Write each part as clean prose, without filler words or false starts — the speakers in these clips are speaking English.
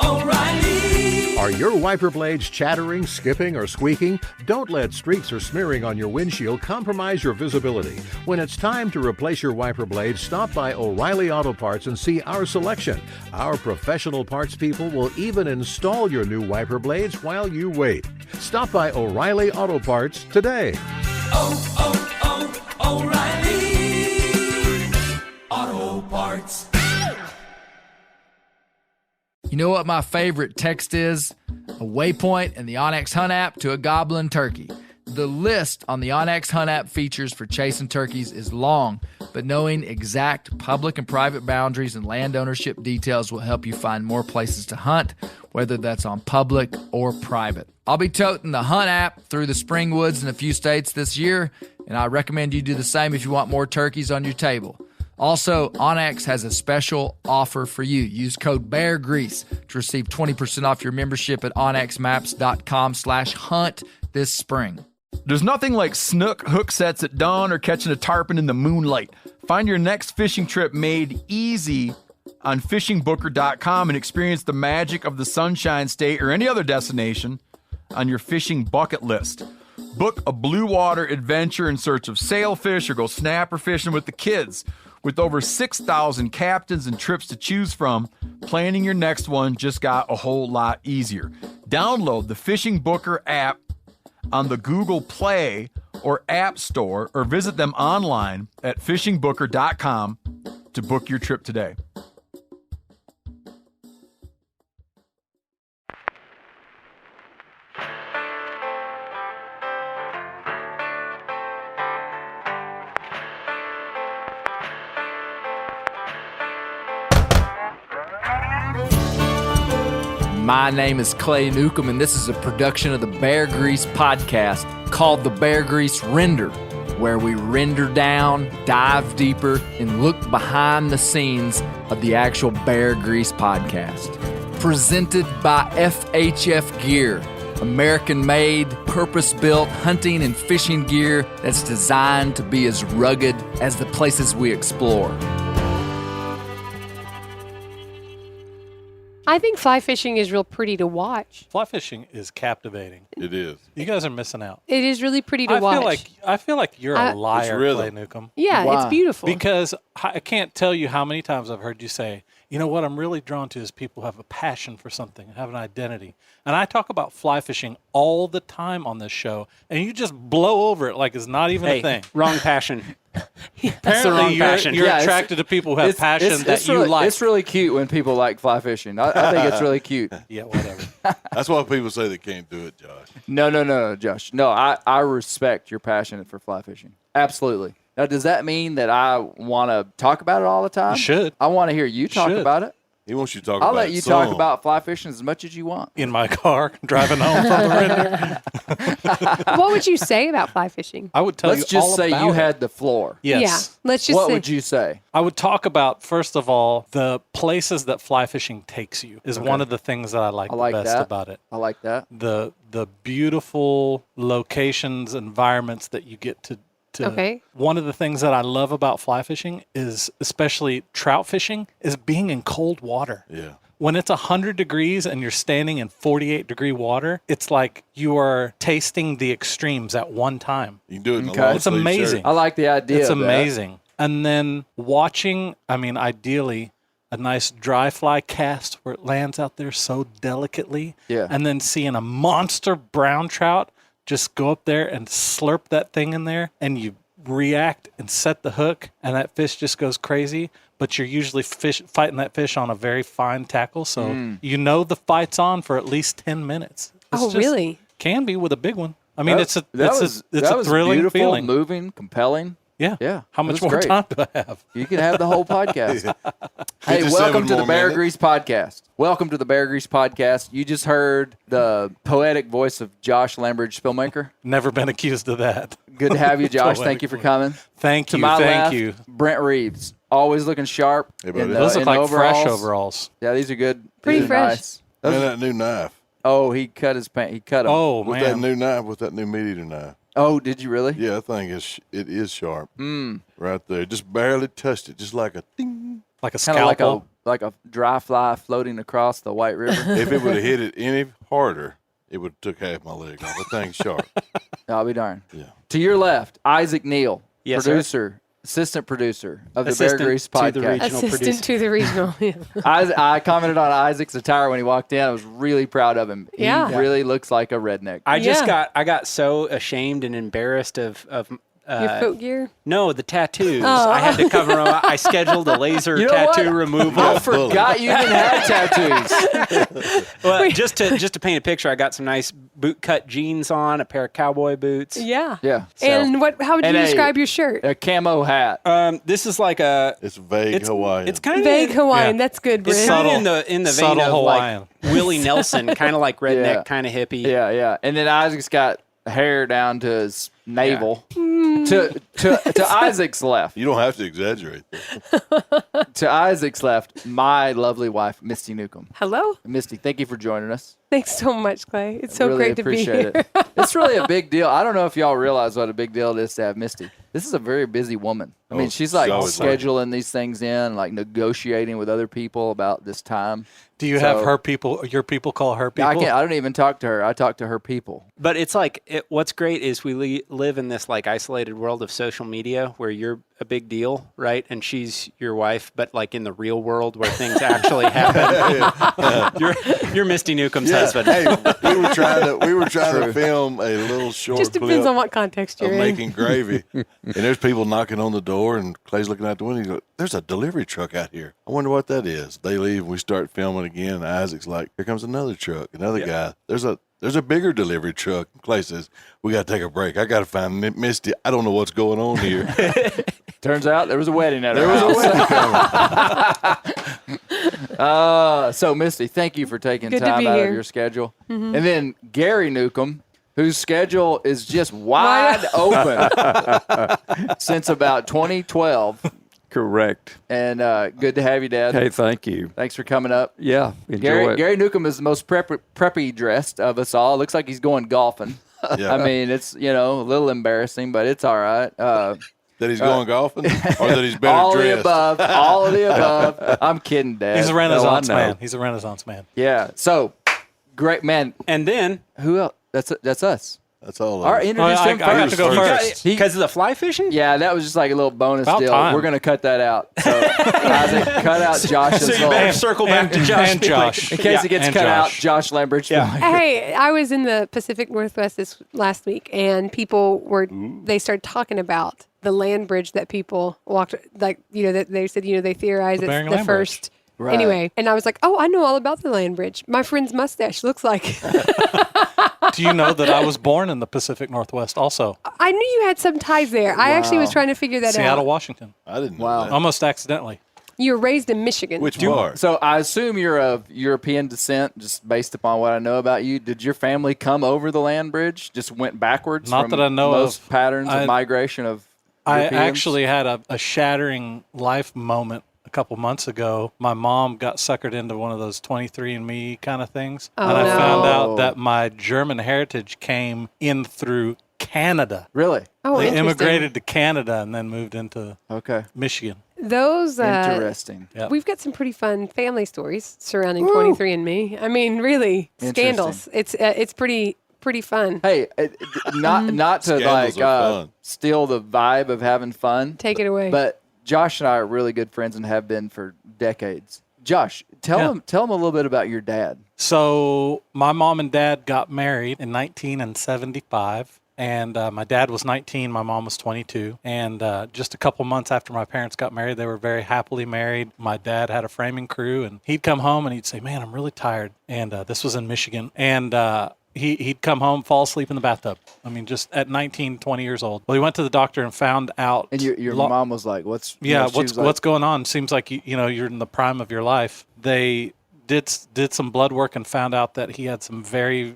O'Reilly. Are your wiper blades chattering, skipping, or squeaking? Don't let streaks or smearing on your windshield compromise your visibility. When it's time to replace your wiper blades, stop by O'Reilly Auto Parts and see our selection. Our professional parts people will even install your new wiper blades while you wait. Stop by O'Reilly Auto Parts today. O'Reilly Auto Parts. You know what my favorite text is? A waypoint in the onX Hunt app to a goblin turkey. The list on the onX Hunt app features for chasing turkeys is long, but knowing exact public and private boundaries and land ownership details will help you find more places to hunt, whether that's on public or private. I'll be toting the Hunt app through the spring woods in a few states this year, and I recommend you do the same if you want more turkeys on your table. Also, onX has a special offer for you. Use code BEARGREASE to receive 20% off your membership at onxmaps.com/hunt this spring. There's nothing like snook hook sets at dawn or catching a tarpon in the moonlight. Find your next fishing trip made easy on fishingbooker.com and experience the magic of the Sunshine State or any other destination on your fishing bucket list. Book a blue water adventure in search of sailfish or go snapper fishing with the kids. With over 6,000 captains and trips to choose from, planning your next one just got a whole lot easier. Download the Fishing Booker app on the Google Play or App Store or visit them online at fishingbooker.com to book your trip today. My name is Clay Newcomb, and this is a production of the Bear Grease podcast called the Bear Grease Render, where we render down, dive deeper, and look behind the scenes of the actual Bear Grease podcast. Presented by FHF Gear, American-made, purpose-built hunting and fishing gear that's designed to be as rugged as the places we explore. I think fly fishing is real pretty to watch. Fly fishing is captivating. It is. You guys are missing out. It is really pretty to watch. I feel like you're a liar, Clay Newcomb. Yeah, Why? it's beautiful. Because I can't tell you how many times I've heard you say, you know what I'm really drawn to is people who have a passion for something, have an identity. And I talk about fly fishing all the time on this show, and you just blow over it like it's not even a thing. Wrong passion. Apparently, wrong passion. you're Yeah, attracted to people who have passion that you really, like. It's really cute when people like fly fishing. I think it's really cute. Yeah, whatever. That's why people say they can't do it, Josh. No, Josh. No, I respect your passion for fly fishing. Absolutely. Now, does that mean that I want to talk about it all the time? You should. I want to hear you talk about it. He wants you to talk I'll about let it you some. talk about fly fishing as much as you want. In my car, driving home from the render. What would you say about fly fishing? I would tell Let's you all just say about you it. had the floor. Yes. Yeah, let's just What say. would you say? I would talk about, first of all, the places that fly fishing takes you is one of the things that I like, like the best that. about it. I like that. The beautiful locations, environments that you get to. Okay. One of the things that I love about fly fishing is, especially trout fishing, is being in cold water. Yeah. When it's 100 degrees and you're standing in 48-degree water, it's like you are tasting the extremes at one time. You can do it in a Okay. long It's sleeve amazing. shirt. I like the idea It's of that. amazing. And then watching, ideally, a nice dry fly cast where it lands out there so delicately. Yeah. And then seeing a monster brown trout just go up there and slurp that thing in there, and you react and set the hook, and that fish just goes crazy. But you're usually fighting that fish on a very fine tackle, so you know the fight's on for at least 10 minutes. Really? Can be with a big one. I mean, it's a that was thrilling beautiful, feeling. moving, compelling. Yeah. Yeah. How it much was more great. time do I have? You can have the whole podcast. Hey, 57 welcome to the more Bear minutes. Grease Podcast. Welcome to the Bear Grease Podcast. You just heard the poetic voice of Josh Lambridge, filmmaker. Never been accused of that. Good to have you, Josh. Poetic Thank you for voice. coming. Thank To you. my Thank left, you. Brent Reeves. Always looking sharp. Hey, buddy. Those look in like overalls. fresh overalls. Yeah, these are good. Pretty These are fresh. Nice. Man, that new knife. Oh, he cut his pants. He cut them. Oh, With that man. new knife, with that new meat eater knife. Oh, did you really? Yeah, I think it is sharp. Right there. Just barely touched it, just like a ding. Like a Kind of scalpel. like a dry fly floating across the White River. If it would have hit it any harder, it would have took half my leg off. The thing's sharp. I'll be darned. Yeah. To your left, Isaac Neal, Yes, sir. producer, assistant producer of the Assistant Bear Grease to the podcast. regional Assistant producer. to the regional. Yeah. I commented on Isaac's attire when he walked in. I was really proud of him. Yeah. He really looks like a redneck. I just Yeah. got so ashamed and embarrassed of Your foot gear. no, the tattoos. Oh. I had to cover them. I scheduled a laser You know tattoo what? removal. I forgot you even had tattoos. Well, just to paint a picture, I got some nice boot cut jeans on, a pair of cowboy boots. Yeah. Yeah. And how would you And describe your shirt? A camo hat. This is like a It's vague Hawaiian. It's kind of Vague Hawaiian. yeah. That's good, It's Brent. kind Subtle- of in the vein subtle of Hawaiian. like Willie Nelson, kind of like redneck, Yeah. kind of hippie. Yeah. And then Isaac's got hair down to his navel. To Isaac's left. You don't have to exaggerate. To Isaac's left, my lovely wife, Misty Newcomb. Hello. Misty, thank you for joining us. Thanks so much, Clay. It's so really great to be appreciate here. it. It's really a big deal. I don't know if y'all realize what a big deal it is to have Misty. This is a very busy woman. I mean, Oh, she's like she always like it. scheduling these things in, like negotiating with other people about this time. Do you So- have her people? Your people call her people? I don't even talk to her. I talk to her people. But it's like what's great is we live in this like isolated world of social media where you're a big deal, right? And she's your wife, but like in the real world where things actually happen. You're Misty Newcomb's husband. Hey, we were trying to film a little short Just clip depends on what context of you're in. making gravy, and there's people knocking on the door, and Clay's looking out the window. He goes, "There's a delivery truck out here. I wonder what that is." They leave, and we start filming again. And Isaac's like, "Here comes another truck, another guy. There's a bigger delivery truck." Clay says, "We got to take a break. I got to find Misty. I don't know what's going on here." Turns out there was a wedding at her There was a house. wedding coming. So, Misty, thank you for taking Good to time be out here. of your schedule. And then Gary Newcomb, whose schedule is just wide open since about 2012. Correct. And good to have you, Dad. Hey, thank you. Thanks for coming up. Yeah, enjoy it. Gary Newcomb is the most preppy dressed of us all. Looks like he's going golfing. Yeah. I mean, it's, a little embarrassing, but it's all right. That he's going golfing, or that he's better all dressed. of the above. All of the above. I'm kidding, Dad. He's a Renaissance know. man. He's a Renaissance man. Yeah. So, great, man. And then Who else? That's us. That's all. All right, introduce I him got first. to go first. because of the fly fishing. Yeah, that was just like a little bonus About deal. time. We're going to cut that out. So, Isaac, cut out Josh's So you little- better circle back to Josh. and Josh. in case it gets and cut out, Josh. Josh Lambridge. Yeah. Hey, I was in the Pacific Northwest this last week, and people they started talking about the land bridge that people walked, that they said, they theorize The it's Bering the Land Bridge. first. Right. Anyway, and I was like, oh, I know all about the land bridge. My friend's mustache looks like. Do you know that I was born in the Pacific Northwest also? I knew you had some ties there. I actually was trying to figure that Seattle, out. Washington. I didn't know Wow. that. Almost accidentally. You were raised in Michigan. Which part? So I assume you're of European descent, just based upon what I know about you. Did your family come over the land bridge? Just went backwards? Not from that I know most of. patterns of I- migration of I Europeans? actually had a shattering life moment a couple months ago. My mom got suckered into one of those 23andMe kind of things. Oh, and I no. found out that my German heritage came in through Canada. Really? Oh, They interesting. immigrated to Canada and then moved into Okay. Michigan. Those Interesting. Yep. We've got some pretty fun family stories surrounding 23andMe. I mean, really, scandals. It's pretty fun. Hey, not to Scandals are fun. steal the vibe of having fun, Take it away. but Josh and I are really good friends and have been for decades. Josh, tell him a little bit about your dad. So my mom and dad got married in 1975. And my dad was 19, my mom was 22. And just a couple months after my parents got married, they were very happily married. My dad had a framing crew, and he'd come home and he'd say, "Man, I'm really tired." And this was in Michigan. And he'd come home, fall asleep in the bathtub. I mean, just at 19, 20 years old. Well, he went to the doctor and found out. And your mom was like, "What's Yeah, she was like, what's going on? Seems like you're in the prime of your life. They did some blood work and found out that he had some very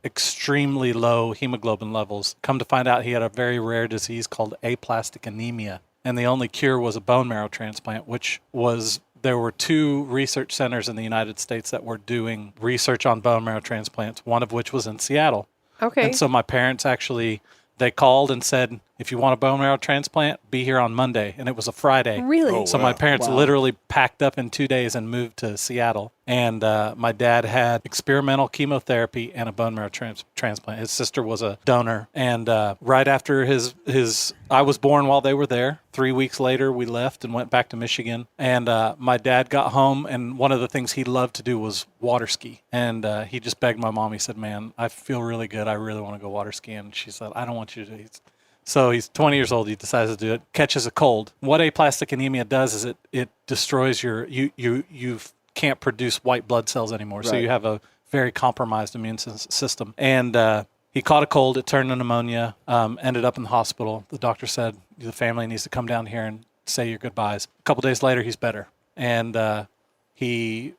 extremely low hemoglobin levels. Come to find out, he had a very rare disease called aplastic anemia, and the only cure was a bone marrow transplant, there were 2 research centers in the United States that were doing research on bone marrow transplants, one of which was in Seattle. okay. And so my parents actually, they called and said, if you want a bone marrow transplant, be here on Monday. And it was a Friday. Really? Oh, So wow. my parents literally packed up in 2 days and moved to Seattle. And my dad had experimental chemotherapy and a bone marrow transplant. His sister was a donor. And right after I was born while they were there. 3 weeks later, we left and went back to Michigan. And my dad got home, and one of the things he loved to do was water ski. And he just begged my mom. He said, man, I feel really good. I really want to go water skiing. And she said, I don't want you to. So he's 20 years old. He decides to do it. Catches a cold. What aplastic anemia does is it destroys you can't produce white blood cells anymore. So you have a very compromised immune system. And he caught a cold. It turned to pneumonia. Ended up in the hospital. The doctor said the family needs to come down here and say your goodbyes. A couple days later, he's better. And he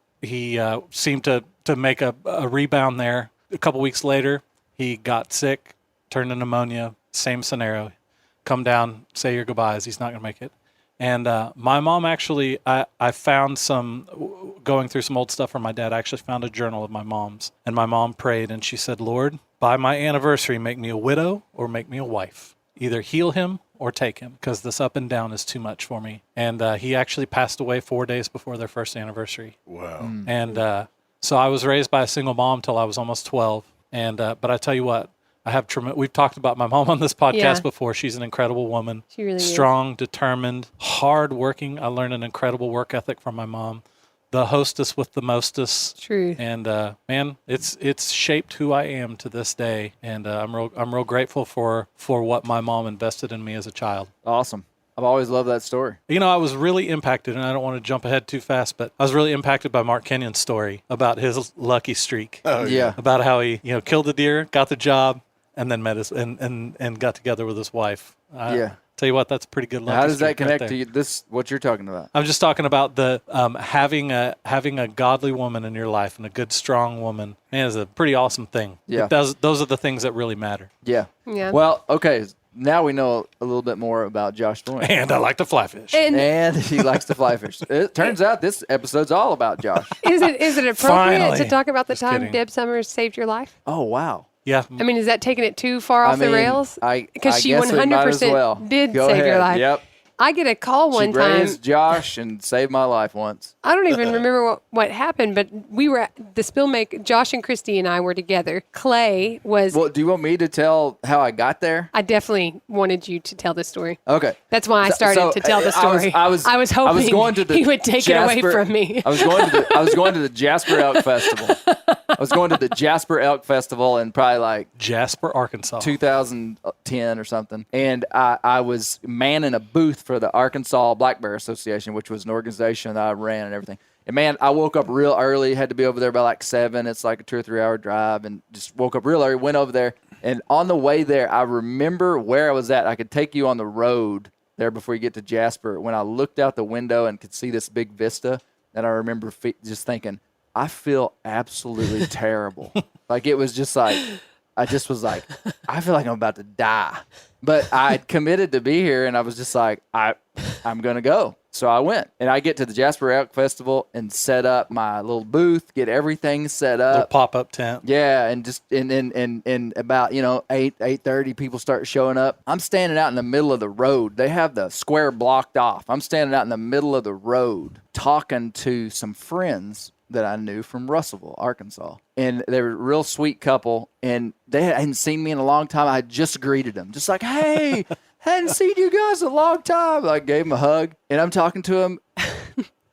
seemed to make a rebound there. A couple weeks later, he got sick, turned to pneumonia. Same scenario. Come down, say your goodbyes. He's not going to make it. And my mom actually, I found going through some old stuff from my dad, I actually found a journal of my mom's. And my mom prayed, and she said, Lord, by my anniversary, make me a widow or make me a wife. Either heal him or take him, because this up and down is too much for me. And he actually passed away 4 days before their first anniversary. Wow. And so I was raised by a single mom till I was almost 12. And but I tell you what, we've talked about my mom on this podcast before. She's an incredible woman. She really strong, determined, hardworking. I learned an incredible work ethic from my mom. The hostess with the mostest. True. And man, it's shaped who I am to this day. And I'm real grateful for what my mom invested in me as a child. Awesome. I've always loved that story. You know, I was really impacted, and I don't want to jump ahead too fast, but I was really impacted by Mark Kenyon's story about his lucky streak. Oh, Yeah. About how he, killed the deer, got the job, and then met his and got together with his wife. Yeah. Tell you what, that's a pretty good lucky How does that streak right connect there. to you? This what you're talking about? I'm just talking about the having a godly woman in your life and a good, strong woman. Man, is a pretty awesome thing. Yeah. Those are the things that really matter. Yeah. Yeah. Well, okay. Now we know a little bit more about Josh Thorne. And I like to fly fish. And he likes to fly fish. It turns out this episode's all about Josh. Is it appropriate Finally. to talk about the Just time kidding. Deb Summers saved your life? Oh, wow. Yeah. I mean, is that taking it too far off the rails? Because she guess we might as 100% well. did Go save your ahead. life. Yep. I get a call one She time. raised Josh and saved my life once. I don't even remember what happened, but we were at the spill make. Josh and Christy and I were together. Clay was. Well, do you want me to tell how I got there? I definitely wanted you to tell the story. Okay. That's why I started to tell the story. I was hoping going to the he would take it away from me. I was going to the Jasper Elk Festival. I was going to the Jasper Elk Festival in probably like Jasper, Arkansas. 2010 or something. And I was manning a booth for the Arkansas Black Bear Association, which was an organization that I ran and everything. And man, I woke up real early, had to be over there by like 7. It's like a 2 or 3 hour drive, and just woke up real early, went over there. And on the way there, I remember where I was at. I could take you on the road there before you get to Jasper. When I looked out the window and could see this big vista, and I remember just thinking, I feel absolutely terrible. Like it was just like, I just was like, I feel like I'm about to die. But I had committed to be here, and I was just like, I'm going to go. So I went, and I get to the Jasper Elk Festival and set up my little booth, get everything set up. Little pop-up tent. Yeah, and just and about 8:30 people start showing up. I'm standing out in the middle of the road. They have the square blocked off. I'm standing out in the middle of the road talking to some friends that I knew from Russellville, Arkansas. And they were a real sweet couple, and they hadn't seen me in a long time. I had just greeted them, just like, hey, hadn't seen you guys in a long time. I gave them a hug, and I'm talking to them,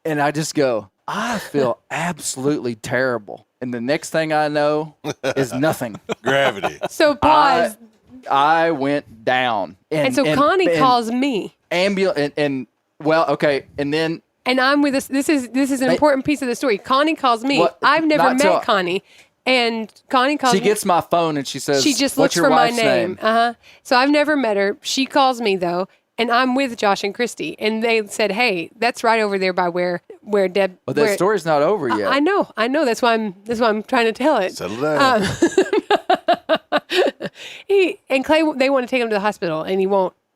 and I just go, I feel absolutely terrible. And the next thing I know is nothing. Gravity. So pause. I went down. And so Connie calls me. Well, okay, and then... And I'm with this. This is an important piece of the story. Connie calls me. What? I've never Not till- met Connie. And Connie calls me. She gets my phone and she says, She just what's looks your for my wife's name. So I've never met her. She calls me though, and I'm with Josh and Christy, and they said, "Hey, that's right over there by where Deb." But that story's not over yet. I know. That's why I'm trying to tell it. Settle down. And Clay, they want to take him to the hospital, and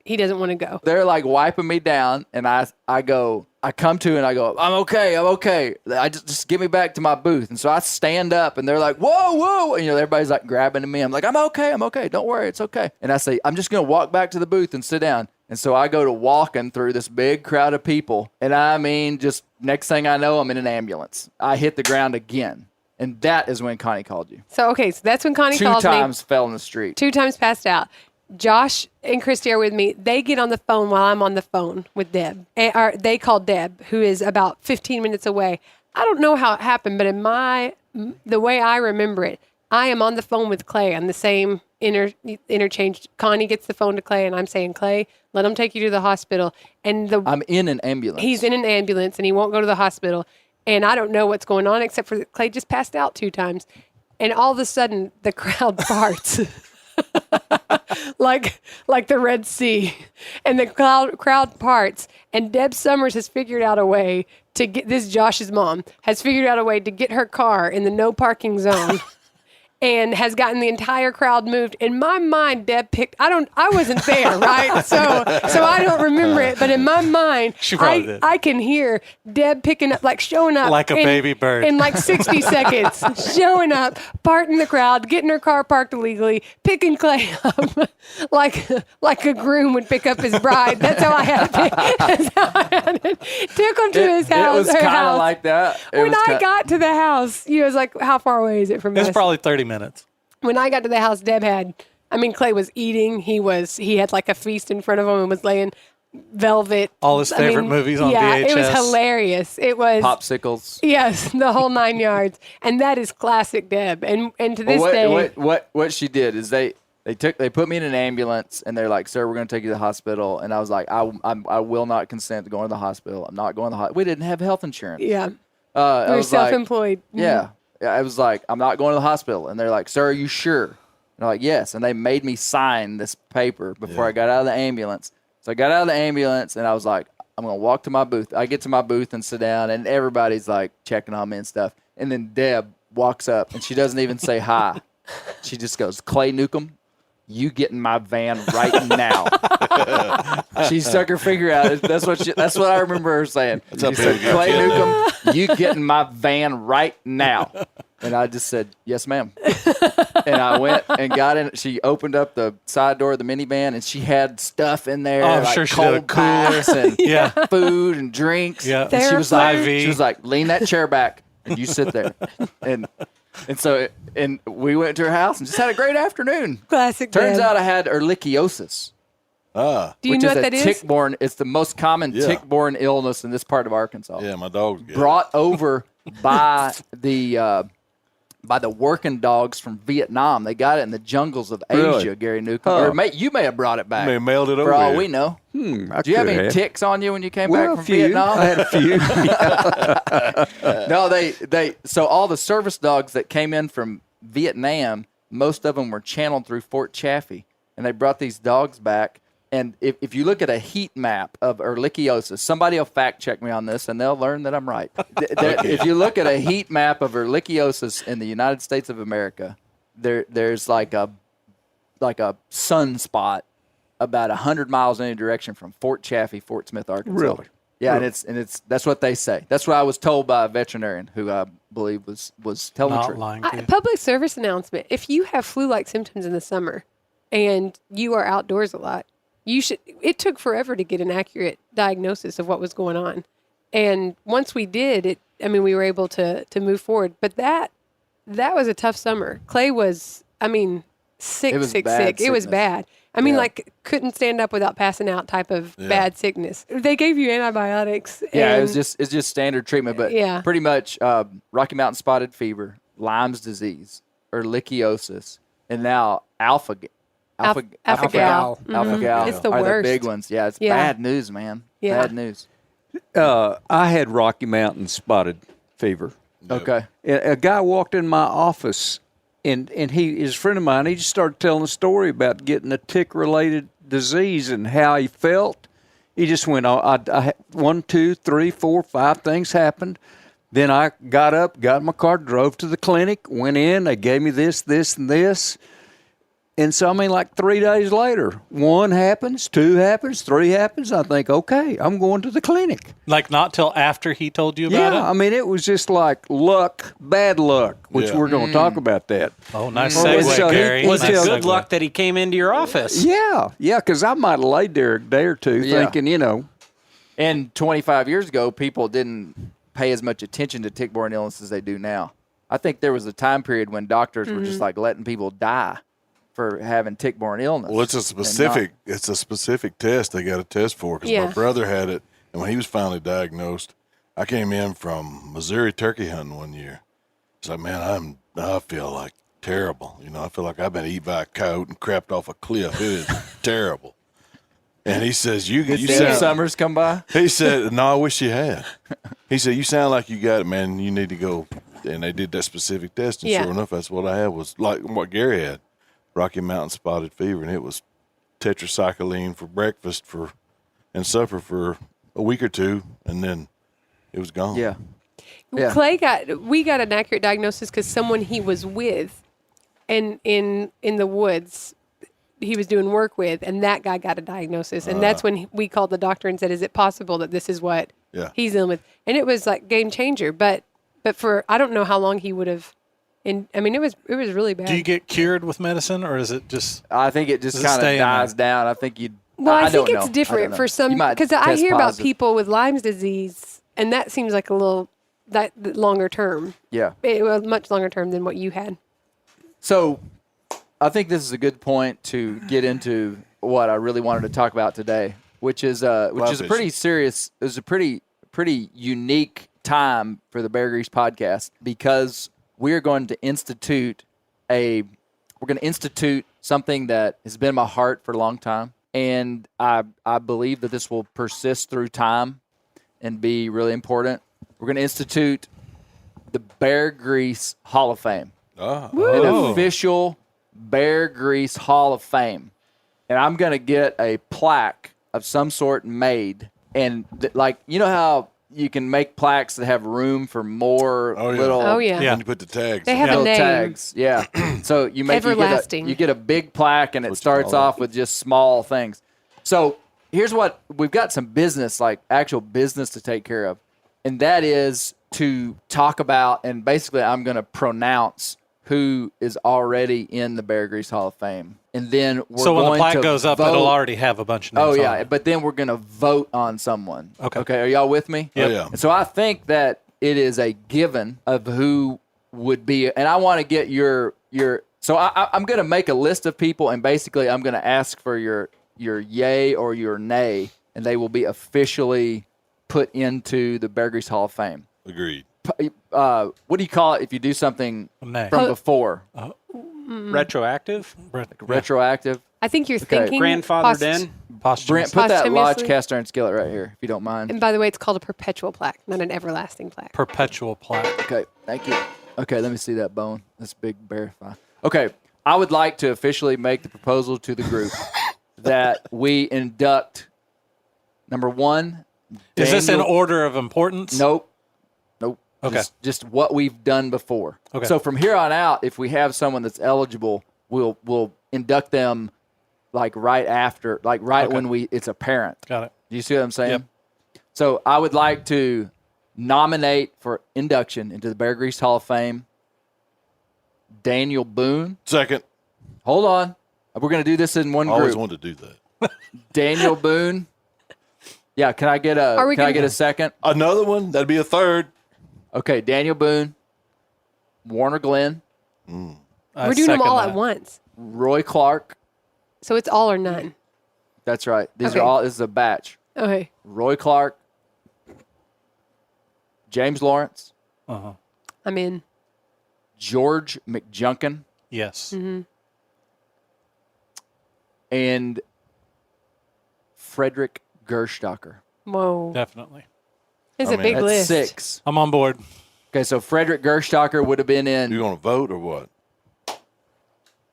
he doesn't want to go. They're like wiping me down, and I go, I come to and I go, I'm okay. I just get me back to my booth. And so I stand up and they're like, whoa. And, everybody's like grabbing at me. I'm like, I'm okay. Don't worry. It's okay. And I say, I'm just going to walk back to the booth and sit down. And so I go to walking through this big crowd of people. And I mean, just next thing I know, I'm in an ambulance. I hit the ground again. And that is when Connie called you. So that's when Connie called me. 2 times fell in the street. 2 times passed out. Josh and Christy are with me. They get on the phone while I'm on the phone with Deb. They call Deb, who is about 15 minutes away. I don't know how it happened, but the way I remember it, I am on the phone with Clay on the same interchange. Connie gets the phone to Clay, and I'm saying, Clay, let him take you to the hospital. And I'm in an ambulance. He's in an ambulance, and he won't go to the hospital. And I don't know what's going on, except for Clay just passed out 2 times. And all of a sudden, the crowd parts. like the Red Sea, and the crowd parts, and Deb Summers has figured out a way to get this. Josh's mom has figured out a way to get her car in the no parking zone. And has gotten the entire crowd moved. In my mind, Deb I wasn't there, right? So I don't remember it. But in my mind, I can hear Deb showing up. Like a baby bird. In like 60 seconds. Showing up, parting the crowd, getting her car parked illegally, picking Clay up like a groom would pick up his bride. That's how I had it. Took him to his house. It was kind of like that. When I got to the house, it was like, how far away is it from us? It was probably 30 minutes. When I got to the house, Clay was eating. He had like a feast in front of him and was laying Velvet. All his favorite movies on VHS. Yeah, it was hilarious. It was popsicles. Yes, the whole 9 yards. And that is classic Deb. And to this day, what she did is they put me in an ambulance and they're like, sir, we're going to take you to the hospital. And I was like, I will not consent to going to the hospital. I'm not going to the hospital. We didn't have health insurance. Yeah, we were self-employed. Yeah. I was like, I'm not going to the hospital. And they're like, sir, are you sure? And I'm like, yes. And they made me sign this paper before I got out of the ambulance. So I got out of the ambulance and I was like, I'm going to walk to my booth. I get to my booth and sit down and everybody's like checking on me and stuff. And then Deb walks up and she doesn't even say hi. She just goes, Clay Newcomb, you get in my van right now. She stuck her finger out. That's what I remember her saying. She said, Clay Newcomb, you get in my van right now. And I just said, yes, ma'am. And I went and got in. She opened up the side door of the minivan, and she had stuff in there. Oh, I'm sure she did a cooler. And food and drinks. Yeah. And she was like, lean that chair back, and you sit there. And so we went to her house and just had a great afternoon. Classic. Turns out I had ehrlichiosis. Do you know what that is? Tick-borne. It's the most common tick-borne illness in this part of Arkansas. Yeah, my dog's get brought over by the working dogs from Vietnam. They got it in the jungles of Asia, Gary Newcomb. Or you may have brought it back. May have mailed it over for all here. We know. Do you have any ticks on you when you came back from Vietnam? I had a few. No, so all the service dogs that came in from Vietnam, most of them were channeled through Fort Chaffee, and they brought these dogs back. And if you look at a heat map of ehrlichiosis, somebody will fact check me on this, and they'll learn that I'm right. If you look at a heat map of ehrlichiosis in the United States of America, there's like a sunspot about 100 miles in any direction from Fort Chaffee, Fort Smith, Arkansas. Really? Yeah, and it's that's what they say. That's what I was told by a veterinarian who I believe was telling the truth. Lying. Public service announcement: if you have flu-like symptoms in the summer and you are outdoors a lot, it took forever to get an accurate diagnosis of what was going on. And once we did, we were able to move forward. But that was a tough summer. Clay was, sick. It was bad. Couldn't stand up without passing out type of bad sickness. They gave you antibiotics. Yeah, it's just standard treatment. But pretty much Rocky Mountain spotted fever, Lyme's disease, ehrlichiosis, and now alpha-gal. Mm-hmm. It's the worst. The big ones. Yeah, it's bad news, man. Yeah. Bad news. I had Rocky Mountain spotted fever. Okay. A guy walked in my office, and he is a friend of mine. He just started telling a story about getting a tick-related disease and how he felt. He just went on. I had 1, 2, 3, 4, 5 things happened. Then I got up, got in my car, drove to the clinic, went in. They gave me this, and this. And so, I mean, like 3 days later, 1 happens, 2 happens, 3 happens. I think, okay, I'm going to the clinic. Like not till after he told you about it? I mean, it was just like luck, bad luck, which we're going to talk about that. Oh, nice Well, segue, so he- Gary. he Was it tells- good luck that he came into your office? Yeah, because I might have laid there a day or two Yeah. thinking, you know. And 25 years ago, people didn't pay as much attention to tick-borne illness as they do now. I think there was a time period when doctors were just like letting people die for having tick-borne illness. Well, it's a specific test they got to test for because Yeah. my brother had it, and when he was finally diagnosed, I came in from Missouri turkey hunting one year. It's like, man, I feel like terrible. You know, I feel like I've been eaten by a coyote and crapped off a cliff. It is terrible. And he says, you Did sound. summers come by? He said, no, I wish you had. He said, you sound like you got it, man. You need to go. And they did that specific test, and Yeah. sure enough, that's what I had was like what Gary had, Rocky Mountain spotted fever, and it was tetracycline for breakfast and supper for a week or two, and then it was gone. Yeah. Yeah. We got an accurate diagnosis because someone he was with, and in the woods, he was doing work with, and that guy got a diagnosis, and that's when we called the doctor and said, "Is it possible that this is what he's dealing with?" And it was like game changer, but for I don't know how long he would have. And I mean, it was really bad. Do you get cured with medicine, or is it just? I think it just Does it kind stay of in dies there? down. I think you'd. Well, I think don't it's know. different I don't for know. some You might because I test hear about positive. people with Lyme's disease, and that seems like a little that longer term. Yeah. It was much longer term than what you had. So, I think this is a good point to get into what I really wanted to talk about today, which is a pretty serious. It was a pretty unique time for the Bear Grease podcast because we're going to institute something that has been in my heart for a long time, and I believe that this will persist through time and be really important. We're going to institute the Bear Grease Hall of Fame. An official Bear Grease Hall of Fame. And I'm going to get a plaque of some sort made. And you know how you can make plaques that have room for more little Oh yeah. Yeah. And you put the tags. They on. have a little name. tags. Yeah. So you Everlasting. you get a big plaque and it What you starts call it. off with just small things. So here's what we've got: some business, like actual business to take care of. And that is to talk about, and basically I'm going to pronounce who is already in the Bear Grease Hall of Fame. And then we're So when the going plaque to goes up, vote. it'll already have a bunch of names. Oh, on yeah. it. But then we're going to vote on someone. Okay. Are y'all with me? Oh, yeah. And so I think that it is a given of who would be, and I want to get your. So I'm going to make a list of people, and basically I'm going to ask for your yay or your nay, and they will be officially put into the Bear Grease Hall of Fame. Agreed. What do you call it if you do something Nay. from before? Retroactive? Retroactive? I think you're thinking Grandfathered in? Brent, put that large Posthumously? cast iron skillet right here, if you don't mind. And by the way, it's called a perpetual plaque, not an everlasting plaque. Perpetual plaque. Okay, thank you. Okay, let me see that bone. That's big bear fine. Okay, I would like to officially make the proposal to the group that we induct number one. Is this in Daniel- order of importance? Nope. Okay. Just what we've done before. Okay. So from here on out, if we have someone that's eligible, we'll induct them like right after, like right Okay. when it's apparent. Got it. Do you see what I'm saying? Yep. So I would like to nominate for induction into the Bear Grease Hall of Fame Daniel Boone. Second. Hold on. We're going to do this in one I always group. wanted to do that. Daniel Boone. Yeah, can I get Are we can I gonna- get a second? Another one? That'd be a third. Okay, Daniel Boone, Warner Glenn, I We're doing them second all that. at once. Roy Clark. So it's all or none. That's right. These Okay. are all. This is a batch. Okay. Roy Clark, James Lawrence, Uh-huh. I'm in. George McJunkin, Yes. and Frederick Gerstocker. Whoa. Definitely. It's I a mean, big That's list. 6. I'm on board. Okay, so Frederick Gerstocker would have been in. You going to vote or what?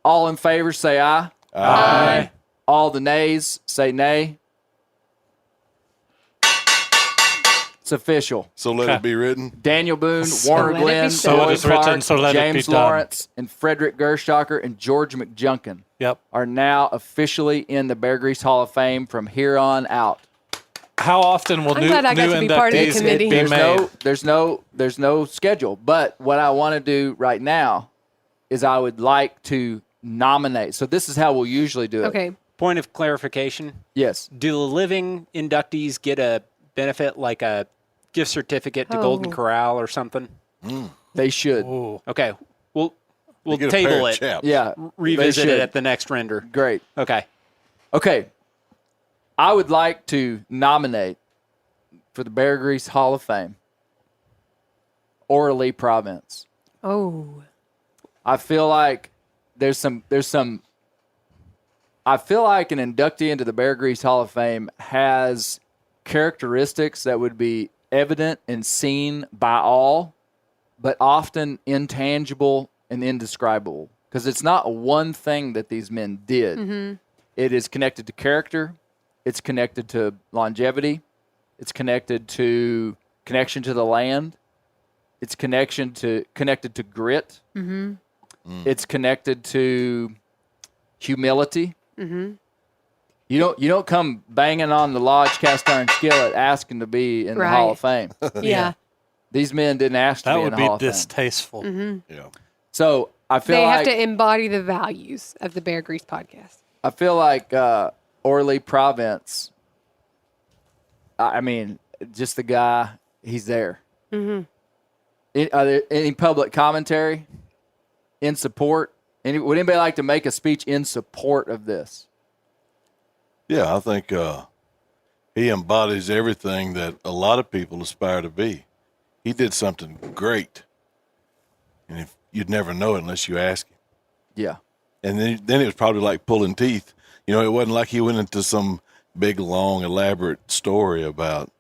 All in favor, say aye. Aye. All the nays, say nay. It's official. So let Okay. it be written. Daniel Boone, So Warner let it be Glenn, so it Roy is written, Clark, so let it be James done. Lawrence, and Frederick Gerstocker, and George McJunkin. are now officially in the Bear Grease Hall of Fame from here on out. How often will I'm new glad I got to be part of the inductees committee. be made? There's no schedule. But what I want to do right now is I would like to nominate. So this is how we'll usually do it. Okay. Point of clarification. Yes. Do the living inductees get a benefit like a gift certificate to Golden Corral or something? They should. Ooh. Okay. We'll Get a pair table of it. chaps. Yeah. Revisit they it should. at the next render. Great. Okay. Okay. I would like to nominate for the Bear Grease Hall of Fame Orally Province. Oh. I feel like there's some I feel like an inductee into the Bear Grease Hall of Fame has characteristics that would be evident and seen by all, but often intangible and indescribable. Because it's not one thing that these men did. Mm-hmm. It is connected to character. It's connected to longevity. It's connected to connection to the land. It's connected to grit. Mm-hmm. It's connected to humility. Mm-hmm. You don't come banging on the lodge cast iron skillet asking to be in the Hall of Fame. Yeah. These men didn't ask to That be in would the be Hall of Fame. distasteful. Mm-hmm. Yeah. So I feel They like have to embody the values of the Bear Grease podcast. I feel like Orly Province. I mean, just the guy. He's there. Mm-hmm. Are there any public commentary in support? Would anybody like to make a speech in support of this? Yeah, I think he embodies everything that a lot of people aspire to be. He did something great, and if you'd never know it unless you ask him. Yeah. And then it was probably like pulling teeth. You know, it wasn't like he went into some big, long, elaborate story about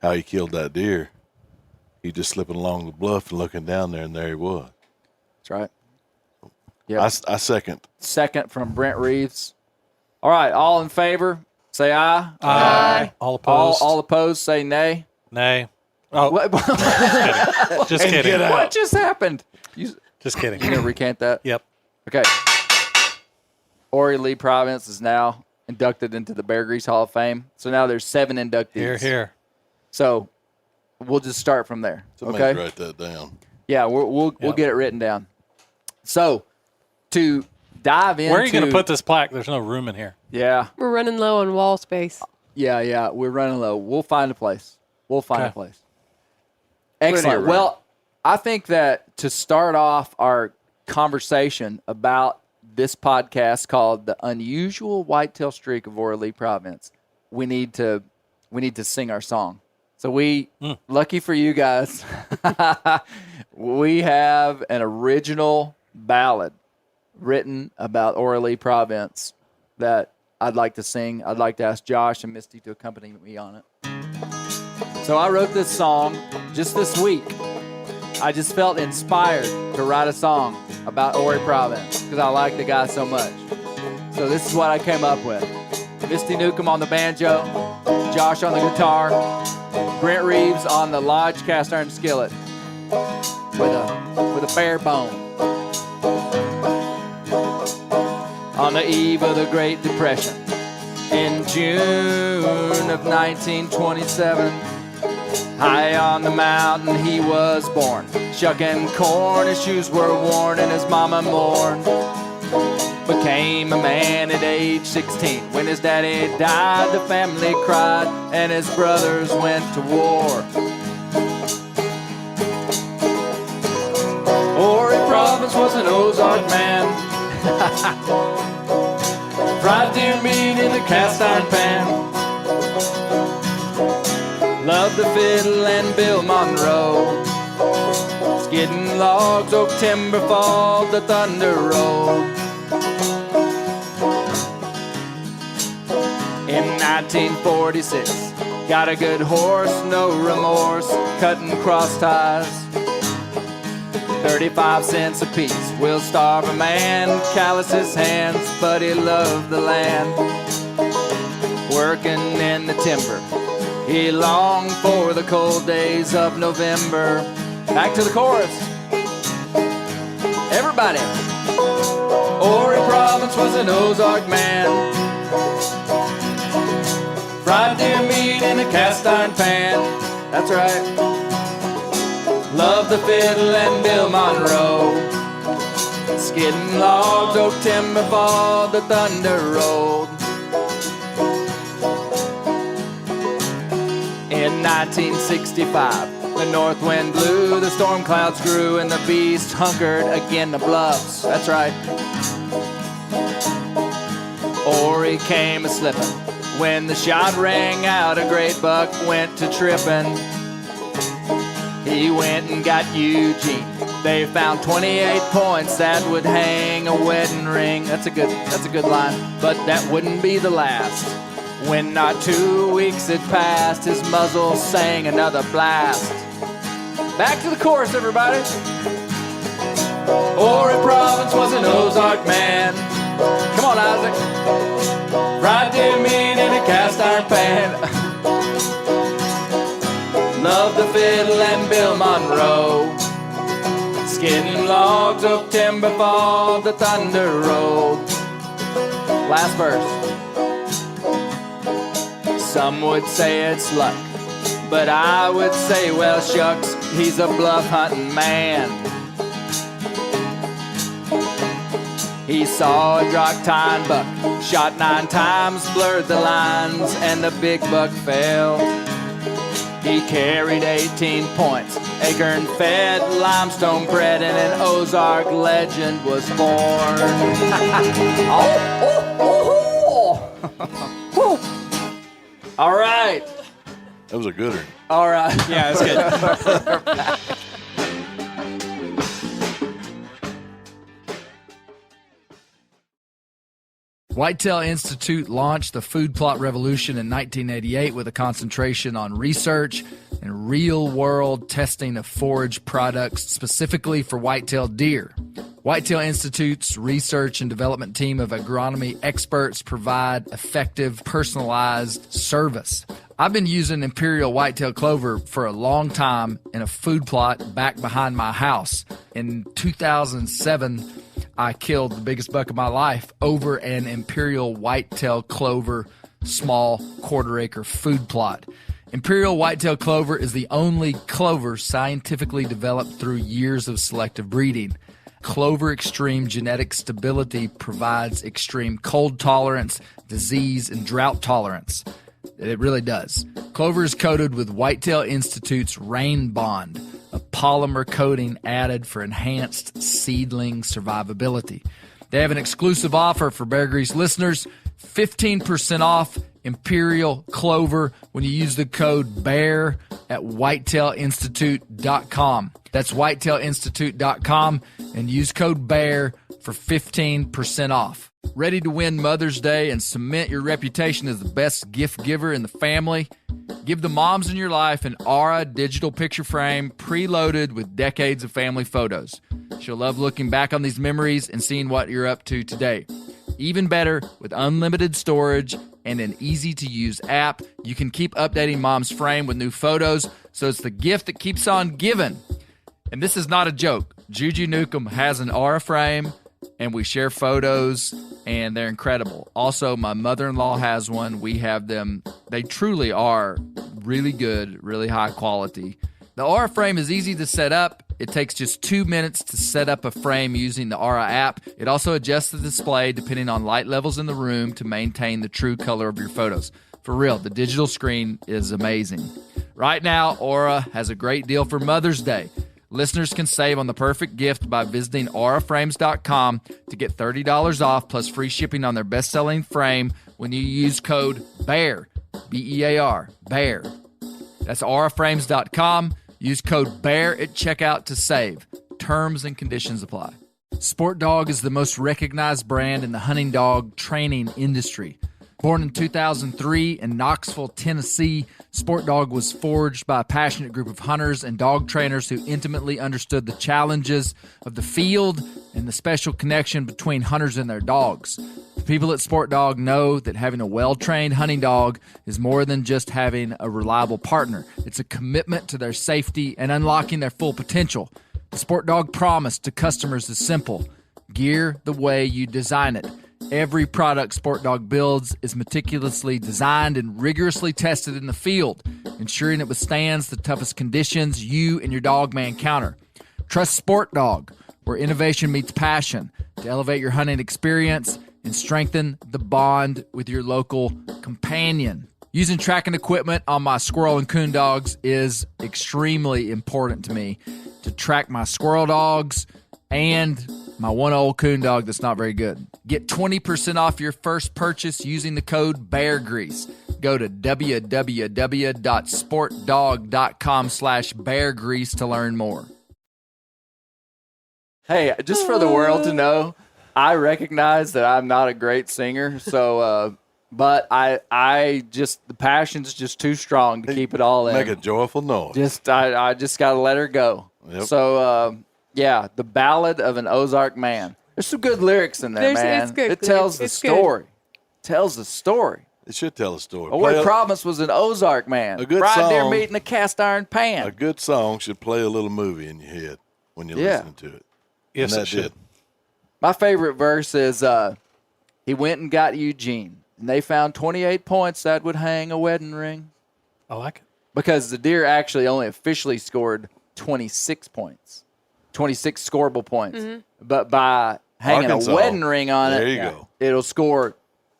how he killed that deer. He just slipping along the bluff and looking down there, and there he was. That's right. Yeah. I second. Second from Brent Reeves. All right, all in favor, say aye. Aye. All opposed? All opposed, say nay. Nay. Oh, What, just kidding. what just happened? Just kidding. You gonna recant that? Yep. Okay. Ori Lee Province is now inducted into the Bear Grease Hall of Fame. So now there's 7 inductees. Here. So we'll just start from there. Somebody Okay. write that down. Yeah, we'll get it written down. So to dive into Where are you going to put this plaque? There's no room in here. Yeah. We're running low on wall space. Yeah, we're running low. We'll find a place. Okay. Excellent. around. Well, I think that to start off our conversation about this podcast called The Unusual Whitetail Streak of Ori Lee Province, we need to sing our song. So lucky for you guys, we have an original ballad written about Ori Lee Province that I'd like to sing. I'd like to ask Josh and Misty to accompany me on it. So I wrote this song just this week. I just felt inspired to write a song about Ori Province because I like the guy so much. So this is what I came up with. Misty Newcomb on the banjo, Josh on the guitar, Brent Reeves on the Lodge cast iron skillet with a bare bone. On the eve of the Great Depression, in June of 1927, high on the mountain he was born, shucking corn, his shoes were worn and his mama mourned. Became a man at age 16. When his daddy died, the family cried and his brothers went to war. Ori Province was an Ozark man. Fried deer meat in a cast iron pan. Loved the fiddle and Bill Monroe. Skidding logs, oak timber fall, the thunder rolled. In 1946, got a good horse, no remorse, cutting cross ties. 35 cents a piece will starve a man, callous his hands, but he loved the land. Working in the timber, he longed for the cold days of November. Back to the chorus. Everybody. Ori Province province was an Ozark man. Fried deer meat in a cast iron pan. That's right. Loved the fiddle and Bill Monroe. Skidding logs, oak timber fall, the thunder rolled. In 1965, the north wind blew, the storm clouds grew, and the beast hunkered again the bluffs. That's right. Or he came a-slippin'. When the shot rang out, a great buck went to trippin'. He went and got Eugene. They found 28 points that would hang a wedding ring. That's a good line, but that wouldn't be the last. When not 2 weeks had passed, his muzzle sang another blast. Back to the chorus, everybody. Horry Province was an Ozark man. Come on, Isaac. Fried deer meat in a cast iron pan. Loved the fiddle and Bill Monroe. Skidding logs, oak timber fall, the thunder rolled. Last verse. Some would say it's luck, but I would say, well, shucks, he's a bluff hunting man. He saw a Drock-tine buck, shot 9 times, blurred the lines, and the big buck fell. He carried 18 points, acorn-fed, limestone bred, and an Ozark legend was born. All right. That was a good one. All right. Yeah, that's good. Whitetail Institute launched the food plot revolution in 1988 with a concentration on research and real-world testing of forage products specifically for whitetail deer. Whitetail Institute's research and development team of agronomy experts provide effective, personalized service. I've been using Imperial Whitetail Clover for a long time in a food plot back behind my house. In 2007, I killed the biggest buck of my life over an Imperial Whitetail Clover small quarter-acre food plot. Imperial Whitetail Clover is the only clover scientifically developed through years of selective breeding. Clover Extreme genetic stability provides extreme cold tolerance, disease, and drought tolerance. It really does. Clover is coated with Whitetail Institute's Rain Bond, a polymer coating added for enhanced seedling survivability. They have an exclusive offer for Bear Grease listeners, 15% off Imperial Clover when you use the code BEAR at whitetailinstitute.com. That's whitetailinstitute.com and use code BEAR for 15% off. Ready to win Mother's Day and cement your reputation as the best gift giver in the family? Give the moms in your life an Aura digital picture frame preloaded with decades of family photos. She'll love looking back on these memories and seeing what you're up to today. Even better, with unlimited storage and an easy-to-use app, you can keep updating mom's frame with new photos, so it's the gift that keeps on giving. And this is not a joke. Juju Newcomb has an Aura frame, and we share photos, and they're incredible. Also, my mother-in-law has one. We have them. They truly are really good, really high quality. The Aura frame is easy to set up. It takes just 2 minutes to set up a frame using the Aura app. It also adjusts the display depending on light levels in the room to maintain the true color of your photos. For real, the digital screen is amazing. Right now, Aura has a great deal for Mother's Day. Listeners can save on the perfect gift by visiting auraframes.com to get $30 off plus free shipping on their best-selling frame when you use code BEAR, B-E-A-R, BEAR. That's auraframes.com. Use code BEAR at checkout to save. Terms and conditions apply. Sport Dog is the most recognized brand in the hunting dog training industry. Born in 2003 in Knoxville, Tennessee, Sport Dog was forged by a passionate group of hunters and dog trainers who intimately understood the challenges of the field and the special connection between hunters and their dogs. The people at Sport Dog know that having a well-trained hunting dog is more than just having a reliable partner. It's a commitment to their safety and unlocking their full potential. The Sport Dog promise to customers is simple: gear the way you design it. Every product Sport Dog builds is meticulously designed and rigorously tested in the field, ensuring it withstands the toughest conditions you and your dog may encounter. Trust Sport Dog, where innovation meets passion, to elevate your hunting experience and strengthen the bond with your local companion. Using tracking equipment on my squirrel and coon dogs is extremely important to me to track my squirrel dogs and my one old coon dog that's not very good. Get 20% off your first purchase using the code BEARGREASE. Go to www.sportdog.com/beargrease to learn more. Hey, just for the world to know, I recognize that I'm not a great singer, so but I just the passion's just too strong to keep it all in. Make a joyful noise. I just gotta let her go. Yep. So yeah, the Ballad of an Ozark Man. There's some good lyrics in there, man. It's good. It tells the story. Tells the story. It should tell a story. Old Promise was an Ozark man. A good fried deer song. meat in a cast iron pan. A good song should play a little movie in your head when you're listening to it. Yes, and it should. My favorite verse is, he went and got Eugene, and they found 28 points that would hang a wedding ring. I like it. Because the deer actually only officially scored 26 points, 26 scoreable points. Mm-hmm. But by hanging Arkansas, a wedding ring on there it, you go. it'll score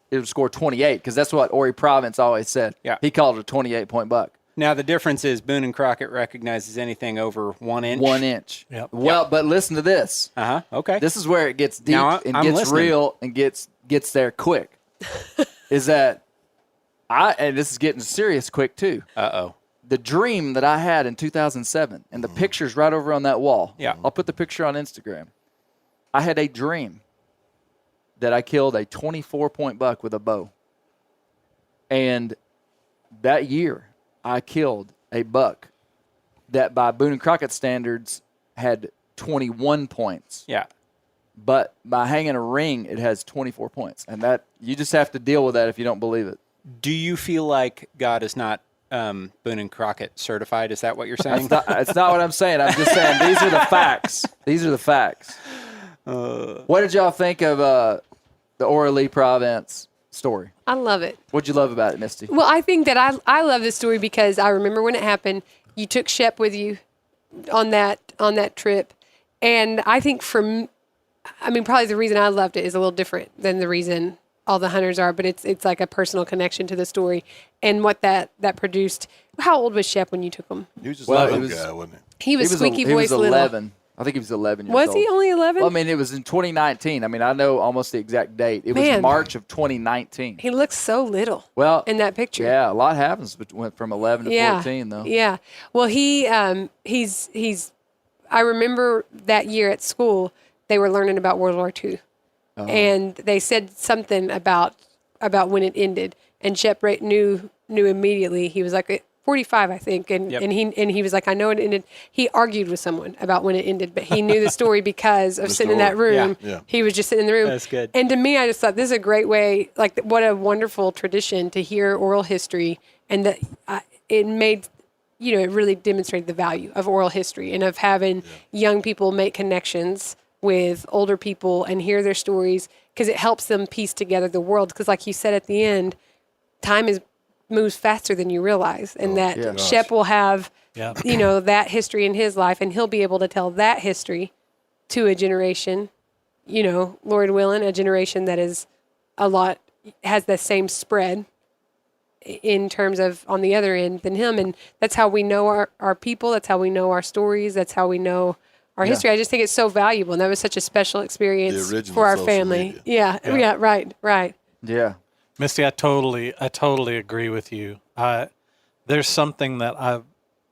28, because that's what Ori Province always said. Yeah. He called it a 28-point buck. Now, the difference is Boone and Crockett recognizes anything over 1 inch. 1 inch. Yep. Well, but listen to this. Okay. This is where it gets deep Now, and I'm gets listening. real and gets there quick. Is that and this is getting serious quick too. Uh-oh. The dream that I had in 2007, and the picture's right over on that wall. Yeah. I'll put the picture on Instagram. I had a dream that I killed a 24-point buck with a bow. And that year, I killed a buck that by Boone and Crockett standards had 21 points. Yeah. But by hanging a ring, it has 24 points. And that you just have to deal with that if you don't believe it. Do you feel like God is not Boone and Crockett certified? Is that what you're saying? That's not what I'm saying. I'm just saying these are the facts. These are the facts. What did y'all think of the Ori Province story? I love it. What'd you love about it, Misty? Well, I think that I love this story because I remember when it happened. You took Shep with you on that trip, and I think probably the reason I loved it is a little different than the reason all the hunters are, but it's like a personal connection to the story and what that produced. How old was Shep when you took him? He was just Well, a he little was- guy, wasn't he? He was squeaky voice He was little. 11. I think he was 11 years old. Was he only 11? Well, I mean, it was in 2019. I mean, I know almost the exact date. It was Man. March of 2019. He looks so little. Well, in that picture. Yeah, a lot happens. Went from 11 to 14, though. Yeah. Well, he's. I remember that year at school, they were learning about World War II, and they said something about when it ended, and Shep knew immediately. He was like 45, I think, and he was like, I know it ended. He argued with someone about when it ended, but he knew the story because of sitting in that room. Yeah. He was just sitting in the room. That's good. And to me, I just thought this is a great way, like what a wonderful tradition to hear oral history, and that it made, it really demonstrated the value of oral history and of having young people make connections with older people and hear their stories, because it helps them piece together the world. Because like you said at the end, time moves faster than you realize, and Shep will have, that history in his life, and he'll be able to tell that history to a generation, Lord willing, a generation that is has the same spread in terms of on the other end than him. And that's how we know our people. That's how we know our stories. That's how we know our history. I just think it's so valuable. And that was such a special experience for our social family. media. Yeah. Right. Yeah. Misty, I totally agree with you. There's something that I've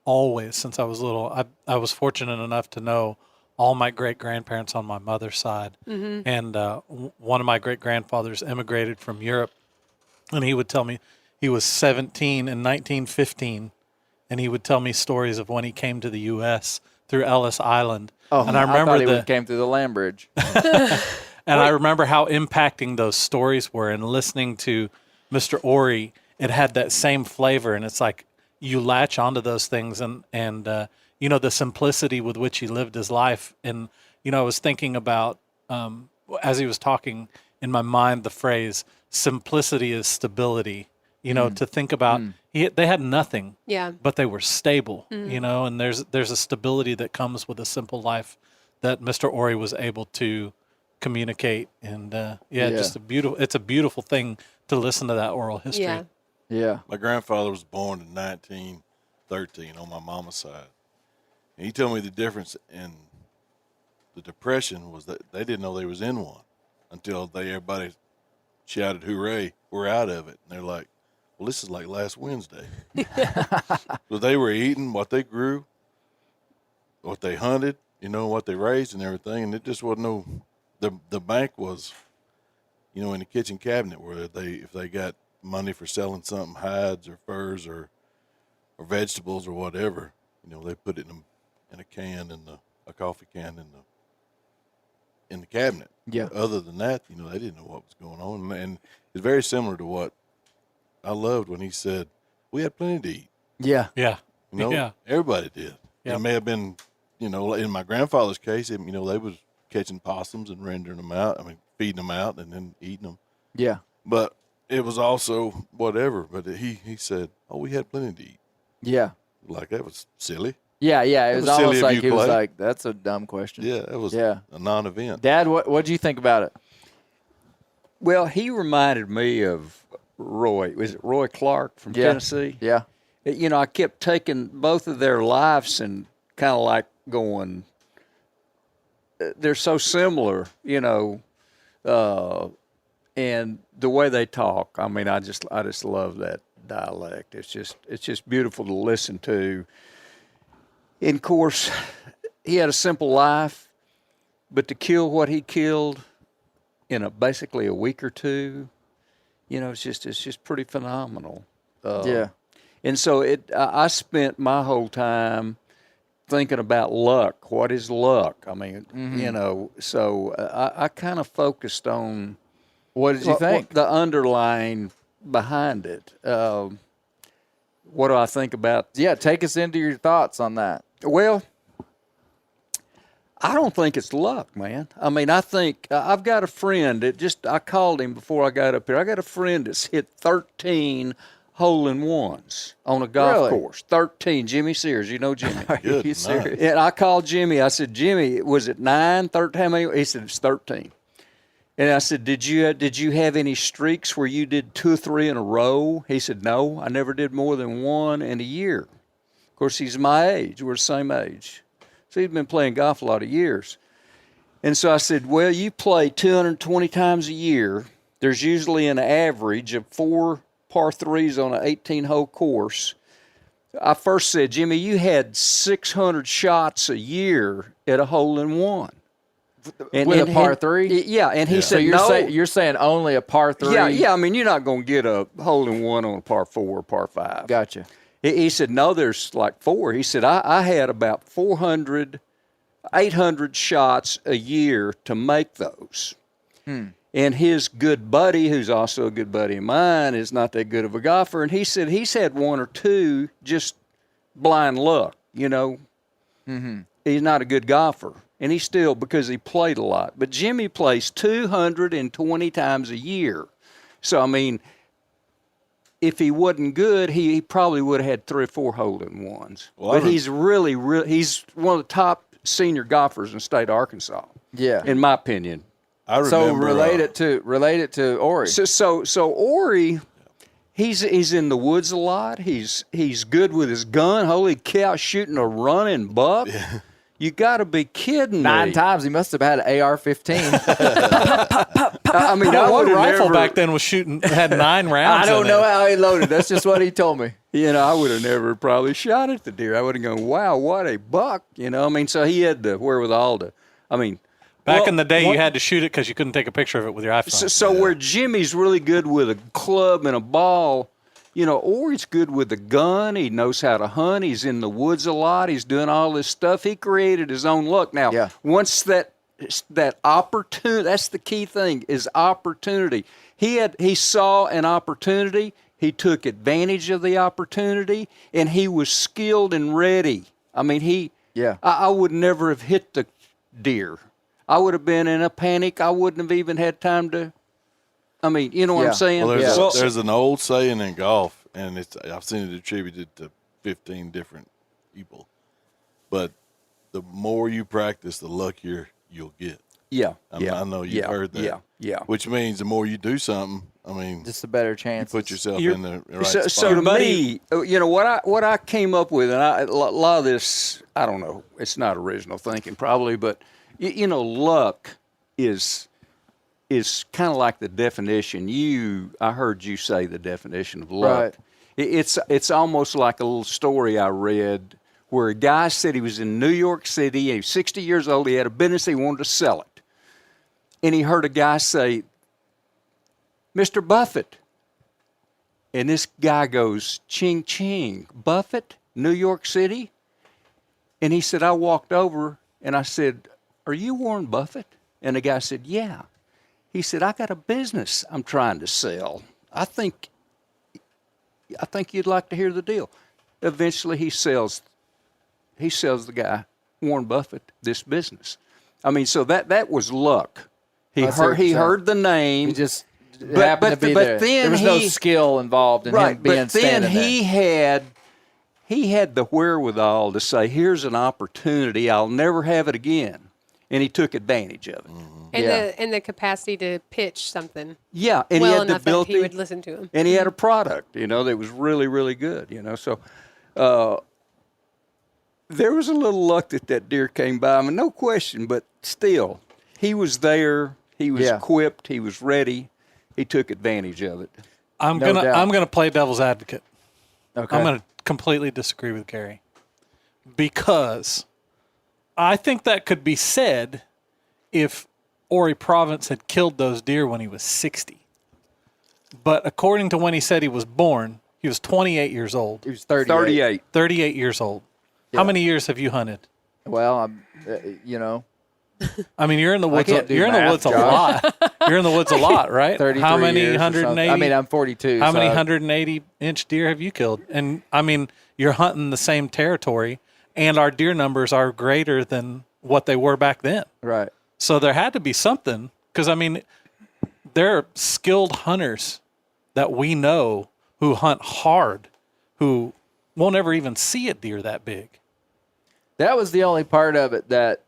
always, since I was little, I was fortunate enough to know all my great-grandparents on my mother's side. Mm-hmm. And one of my great-grandfathers immigrated from Europe, and he would tell me he was 17 in 1915, and he would tell me stories of when he came to the U.S. through Ellis Island. Oh, and I remember thought he came through the land bridge. And I remember how impacting those stories were, and listening to Mr. Ori, it had that same flavor, and it's like you latch onto those things, and the simplicity with which he lived his life. And, I was thinking about, as he was talking, in my mind the phrase simplicity is stability. You know, to think about they had nothing, but they were stable. You know, and there's a stability that comes with a simple life that Mr. Ori was able to communicate, and just it's a beautiful thing to listen to that oral history. Yeah. My grandfather was born in 1913 on my mama's side. And he told me the difference in the Depression was that they didn't know they was in one until everybody shouted, "Hooray, we're out of it." And they're like, well, this is like last Wednesday. So they were eating what they grew, what they hunted, you know, what they raised and everything. And it just wasn't the bank was, you know, in the kitchen cabinet where if they got money for selling something, hides or furs or vegetables or whatever, you know, they put it in a can, a coffee can in the cabinet. Yeah. Other than that, you know, they didn't know what was going on. And it's very similar to what I loved when he said, we had plenty to eat. Yeah. Yeah. You know, everybody did. Yep. It may have been, you know, in my grandfather's case, you know, they was catching possums and rendering them out. I mean, feeding them out and then eating them. Yeah. But it was also whatever. But he said, oh, we had plenty to eat. Yeah. Like, that was silly. Yeah, yeah. It was silly almost of like you, he was Clay. like, that's a dumb question. Yeah, it was a non-event. Dad, what do you think about it? Well, he reminded me of Roy. Was it Roy Clark from Tennessee? Yeah. You know, I kept taking both of their lives and kind of like going, they're so similar, you know, and the way they talk. I mean, I just love that dialect. It's just beautiful to listen to. And of course, he had a simple life, but to kill what he killed in basically a week or two, you know, it's just pretty phenomenal. And so I spent my whole time thinking about luck. What is luck? I mean, you know, so I kind of focused on what did you think? The underlying behind it. What do I think about? Yeah, take us into your thoughts on that. Well, I don't think it's luck, man. I mean, I think I've got a friend I called him before I got up here. I got a friend that's hit 13 hole-in-ones on a golf course. 13. Jimmy Sears. You know Jimmy. Are you serious? And I called Jimmy. I said, Jimmy, was it 9, 13? How many? He said, it's 13. And I said, did you have any streaks where you did 2 or 3 in a row? He said, no, I never did more than 1 in a year. Of course, he's my age. We're the same age. So he's been playing golf a lot of years. And so I said, well, you play 220 times a year. There's usually an average of 4 par 3s on an 18-hole course. I first said, Jimmy, you had 600 shots a year at a hole-in-one. With a par 3? Yeah, and he said, so you're saying only a par 3? Yeah, I mean, you're not going to get a hole-in-one on a par 4 or par 5. Gotcha. He said, no, there's like 4. He said, I had about 800 shots a year to make those. And his good buddy, who's also a good buddy of mine, is not that good of a golfer. And he said he's had 1 or 2 just blind luck, you know. He's not a good golfer. And he still, because he played a lot. But Jimmy plays 220 times a year. So, I mean, if he wasn't good, he probably would have had 3 or 4 hole-in-ones. Well, but he's he's one of the top senior golfers in the state of Arkansas. Yeah. In my opinion. I remember. So relate it to Ori. So Ori, he's in the woods a lot. He's good with his gun. Holy cow, shooting a running buck. Yeah. You got to be kidding me. 9 times. He must have had an AR-15. I mean, one rifle back then was had 9 rounds. I don't know how he loaded. That's just what he told me. You know, I would have never probably shot at the deer. I would have gone, wow, what a buck. You know, I mean, so he had the wherewithal to, I mean. Back in the day, you had to shoot it because you couldn't take a picture of it with your iPhone. So where Jimmy's really good with a club and a ball, you know, Ori's good with a gun. He knows how to hunt. He's in the woods a lot. He's doing all this stuff. He created his own luck. Now, once that opportunity, that's the key thing, is opportunity. He saw an opportunity. He took advantage of the opportunity, and he was skilled and ready. I mean, I would never have hit the deer. I would have been in a panic. I wouldn't have even had time to I mean, you know what I'm saying? Well, there's an old saying in golf, and I've seen it attributed to 15 different people. But the more you practice, the luckier you'll get. Yeah. I know you've heard that. Yeah. Which means the more you do something, I mean, just a better chance. You put yourself in the right so, spot. So to me, you know, what I came up with, and a lot of this, I don't know, it's not original thinking probably, but, you know, luck is kind of like the definition. I heard you say the definition of luck. Right. It's almost like a little story I read where a guy said he was in New York City, he was 60 years old, he had a business, he wanted to sell it. And he heard a guy say, Mr. Buffett. And this guy goes, ching, ching, Buffett, New York City? And he said, I walked over and I said, are you Warren Buffett? And the guy said, yeah. He said, I got a business I'm trying to sell. I think you'd like to hear the deal. Eventually he sells the guy, Warren Buffett, this business. I mean, so that was luck. He heard the name. He just happened to be there. There was no skill involved in him being standing there. But then he had the wherewithal to say, here's an opportunity. I'll never have it again. And he took advantage of it. Mm-hmm. And the capacity to pitch something. Yeah, and well he had the enough that ability. he would listen to him. And he had a product, you know, that was really, really good, you know. So there was a little luck that deer came by. I mean, no question, but still, he was there. He was equipped. He was ready. He took advantage of it. I'm gonna play devil's advocate. Okay. I'm gonna completely disagree with Gary because I think that could be said if Ori Province had killed those deer when he was 60. But according to when he said he was born, he was 28 years old. He was 38. 38 years old. Yeah. How many years have you hunted? Well, I'm, you know. I mean, you're in the woods. You're in the woods a lot. You're in the woods a lot, right? 33 How many years 180? I mean, I'm 42. How many 180-inch deer have you killed? And I mean, you're hunting the same territory, and our deer numbers are greater than what they were back then. Right. So there had to be something, because I mean, there are skilled hunters that we know who hunt hard, who won't ever even see a deer that big. That was the only part of it that,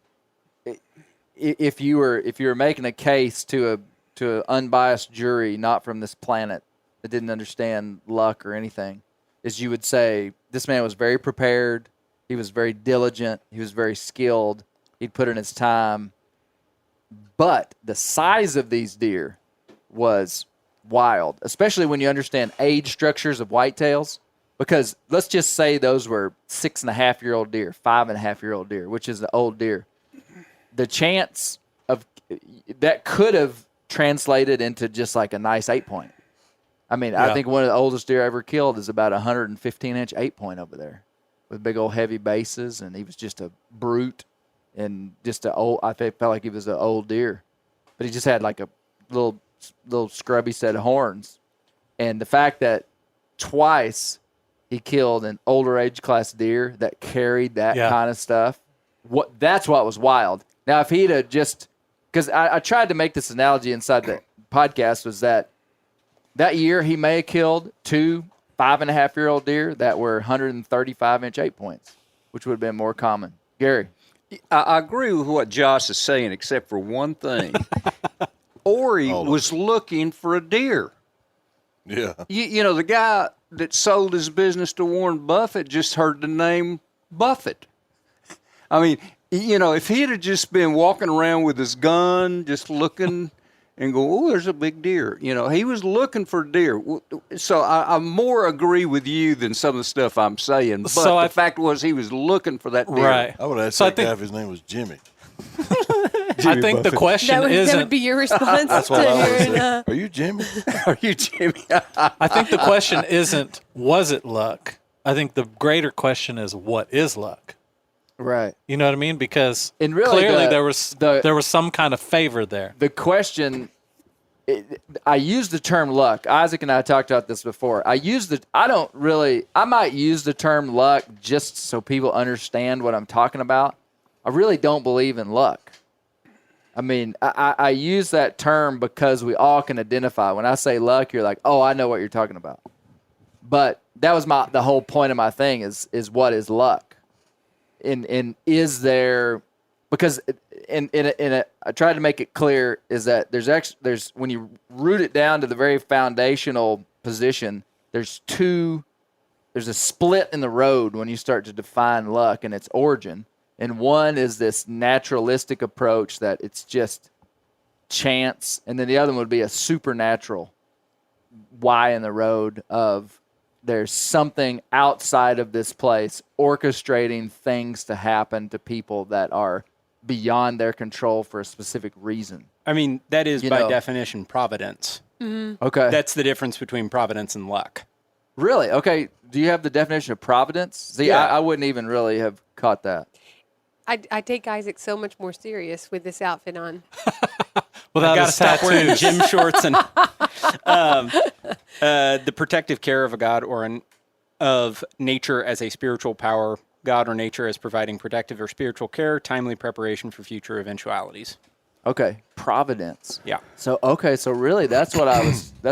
if you were making a case to an unbiased jury, not from this planet, that didn't understand luck or anything, is you would say this man was very prepared, he was very diligent, he was very skilled, he'd put in his time. But the size of these deer was wild, especially when you understand age structures of whitetails. Because let's just say those were 6.5-year-old deer, 5.5-year-old deer, which is an old deer. The chance of that could have translated into just like a nice 8-point. I mean, I think one of the oldest deer I ever killed is about 115-inch 8-point over there with big old heavy bases, and he was just a brute and just I felt like he was an old deer. But he just had like a little scrubby set of horns. And the fact that twice he killed an older age class deer that carried that kind of stuff, that's what was wild. Now, if he'd have just – because I tried to make this analogy inside the podcast, was that year he may have killed 2 5.5-year-old deer that were 135-inch 8-points, which would have been more common. Gary. I agree with what Josh is saying, except for one thing. Ori was looking for a deer. Yeah. You know, the guy that sold his business to Warren Buffett just heard the name Buffett. I mean, you know, if he'd have just been walking around with his gun, just looking and go, oh, there's a big deer. You know, he was looking for deer. So I more agree with you than some of the stuff I'm saying. But so the fact was he was looking for that deer. Right. I would ask that guy if his name was Jimmy. I think the question isn't. That would be your response. That's what I would say. Are you Jimmy? Are you Jimmy? I think the question isn't, was it luck? I think the greater question is, what is luck? Right. You know what I mean? Because really clearly there was some kind of favor there. The question, I use the term luck. Isaac and I talked about this before. I might use the term luck just so people understand what I'm talking about. I really don't believe in luck. I mean, I use that term because we all can identify. When I say luck, you're like, oh, I know what you're talking about. But that was the whole point of my thing is what is luck? And is there, because I tried to make it clear is that there's when you root it down to the very foundational position, there's a split in the road when you start to define luck and its origin. And one is this naturalistic approach that it's just chance. And then the other one would be a supernatural why in the road of there's something outside of this place orchestrating things to happen to people that are beyond their control for a specific reason. I mean, that is by definition providence. Mm-hmm. Okay. That's the difference between providence and luck. Really? Okay. Do you have the definition of providence? See, Yeah. I wouldn't even really have caught that. I take Isaac so much more serious with this outfit on. Without I gotta his stop wearing tattoos. gym shorts and the protective care of a god or of nature as a spiritual power, God or nature as providing protective or spiritual care, timely preparation for future eventualities. Okay. Providence. Yeah. So really that's what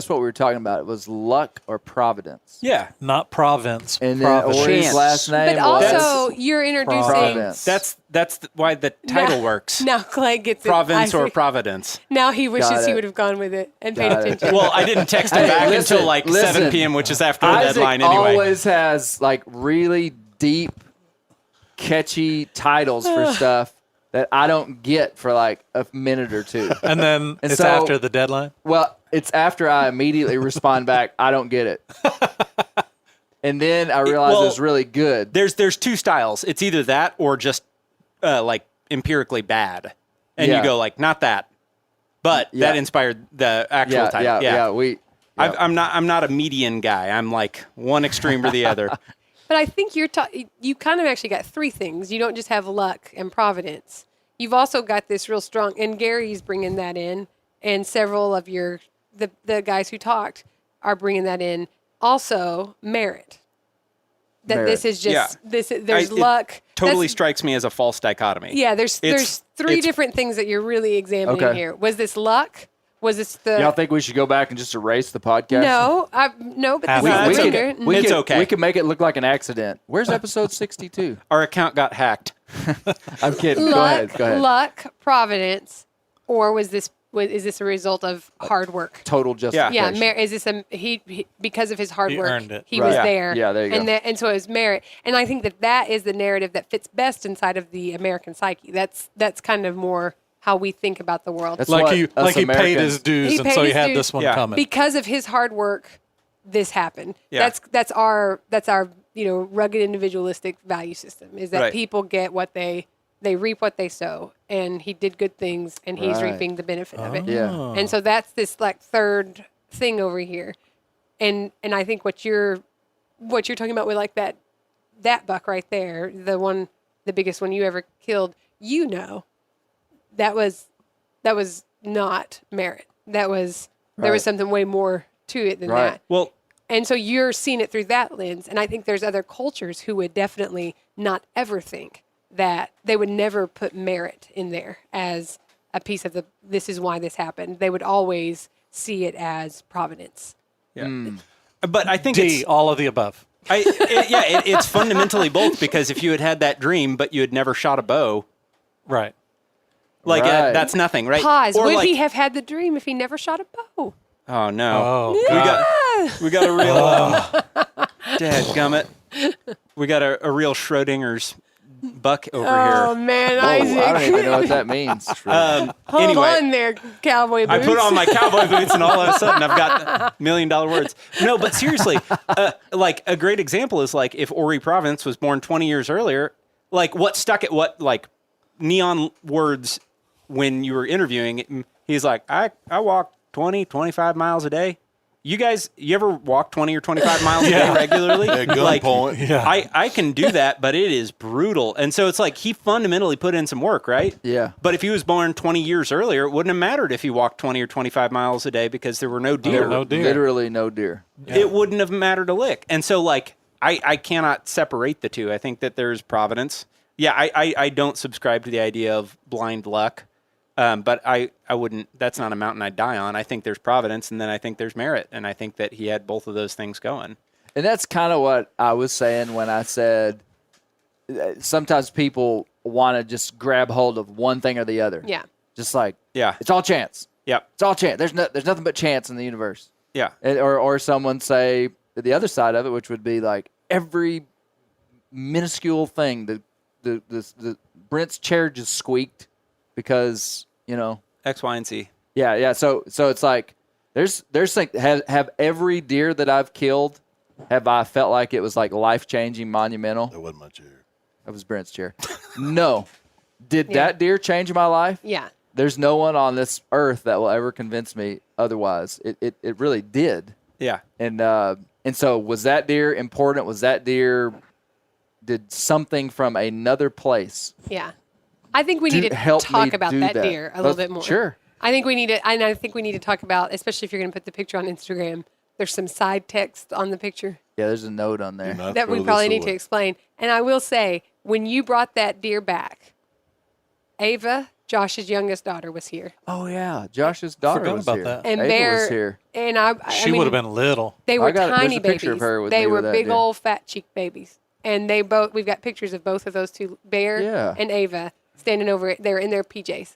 we were talking about. It was luck or providence. Yeah. Not province. And then providence. Ori's Chance. last name But was also, you're introducing. Providence. That's why the title works. Now Clay gets it. Province or Isaac. Providence. Now he wishes Got he it. would have gone with it and paid Got it. attention. Well, I didn't text him Hey, back listen, until like 7 p.m., which is after the Isaac deadline anyway. always has like really deep, catchy titles for stuff that I don't get for like a minute or two. And then And it's so- after the deadline. Well, it's after I immediately respond back, I don't get it. And then I realize well, it's really good. There's two styles. It's either that or just like empirically bad. And Yeah. you go like, not that. But Yeah. that inspired the actual title. I'm I'm not a median guy. I'm like one extreme or the other. But I think you kind of actually got three things. You don't just have luck and providence. You've also got this real strong, and Gary's bringing that in, and several of the guys who talked are bringing that in. Also, merit. That Merit. this is just there's it luck. Totally That's- strikes me as a false dichatomy. Yeah, there's three it's- different things that you're really examining Okay. here. Was this luck? Was this the Y'all think we should go back and just erase the podcast? No, but Half this of is it. in We there. We It's could, okay. We could make it look like an accident. Where's episode 62? Our account got hacked. I'm kidding. Go Luck, ahead. luck, providence, or is this a result of hard work? Total justification. Yeah, is this he because of his hard He work? earned it. He Right. was Yeah. there. Yeah, there you and go. And so it was merit. And I think that is the narrative that fits best inside of the American psyche. That's kind of more how we think about the world. That's Like what he us paid Americans- his dues, He and paid so he his had dues. this one Yeah. coming. Because of his hard work, this happened. Yeah. That's our rugged individualistic value system. Is that Right. people get what they reap what they sow, and he did good things, and he's Right. reaping the benefit of it. Yeah. And so that's this like third thing over here, and I think what you're talking about with like that buck right there, the biggest one you ever killed, that was not merit. There was Right. something way more to it than Right. that. Well, And so you're seeing it through that lens. And I think there's other cultures who would definitely not ever think that they would never put merit in there as a piece of this is why this happened. They would always see it as providence. yeah. But I think D, all of the above. it's fundamentally both, because if you had that dream, but you had never shot a bow, Right. like Right. that's nothing, right? Pause. Or Would like, he have had the dream if he never shot a bow? Oh no. Oh, God. We got a real dadgummit. We got a real Schrodinger's buck over Oh, here. man, Oh, Isaac. I don't even know what that means. Hold Anyway, on there, cowboy boots. I put on my cowboy boots, and all of a sudden I've got $1 million words. No, but seriously, like a great example is like if Ori Providence was born 20 years earlier, like what stuck at what like neon words when you were interviewing. He's like, I walk 20, 25 miles a day. You guys, you ever walk 20 or 25 miles a day regularly? At Like, gunpoint. Yeah. I can do that, but it is brutal. And so it's like he fundamentally put in some work, right? Yeah. But if he was born 20 years earlier, it wouldn't have mattered if he walked 20 or 25 miles a day because there were no deer. No deer. Literally no deer. It wouldn't have mattered a lick. And so, like, I cannot separate the two. I think that there's providence. Yeah, I don't subscribe to the idea of blind luck. But I wouldn't. That's not a mountain I'd die on. I think there's providence, and then I think there's merit, and I think that he had both of those things going. And that's kind of what I was saying when I said sometimes people want to just grab hold of one thing or the other. Yeah. Just like, Yeah. it's all chance. Yep. It's all chance. There's nothing but chance in the universe. Yeah. Or someone say the other side of it, which would be like every minuscule thing. The Brent's chair just squeaked because X, Y, and Z. Yeah. So it's like there's have every deer that I've killed, have I felt like it was like life-changing, monumental? That wasn't my chair. That was Brent's chair. No. Did that deer change my life? Yeah. There's no one on this earth that will ever convince me otherwise. It really did. Yeah. And so was that deer important? Was that deer did something from another place? Yeah. I think we need to help talk me about do that that. deer a little bit more. Sure. I think we need to, and I think we need to talk about, especially if you're going to put the picture on Instagram, there's some side text on the picture Yeah, there's a note on there. that we probably need to explain. And I will say, when you brought that deer back, Ava, Josh's youngest daughter, was here. Oh yeah, Josh's daughter Forgot was about here. that. And Ava Bear was here. And She I mean, would have been little. They were there's tiny a picture babies. of her with They me were with that big deer. old fat cheek babies. And we've got pictures of both of those two, Bear and Ava, standing over it. They're in their PJs.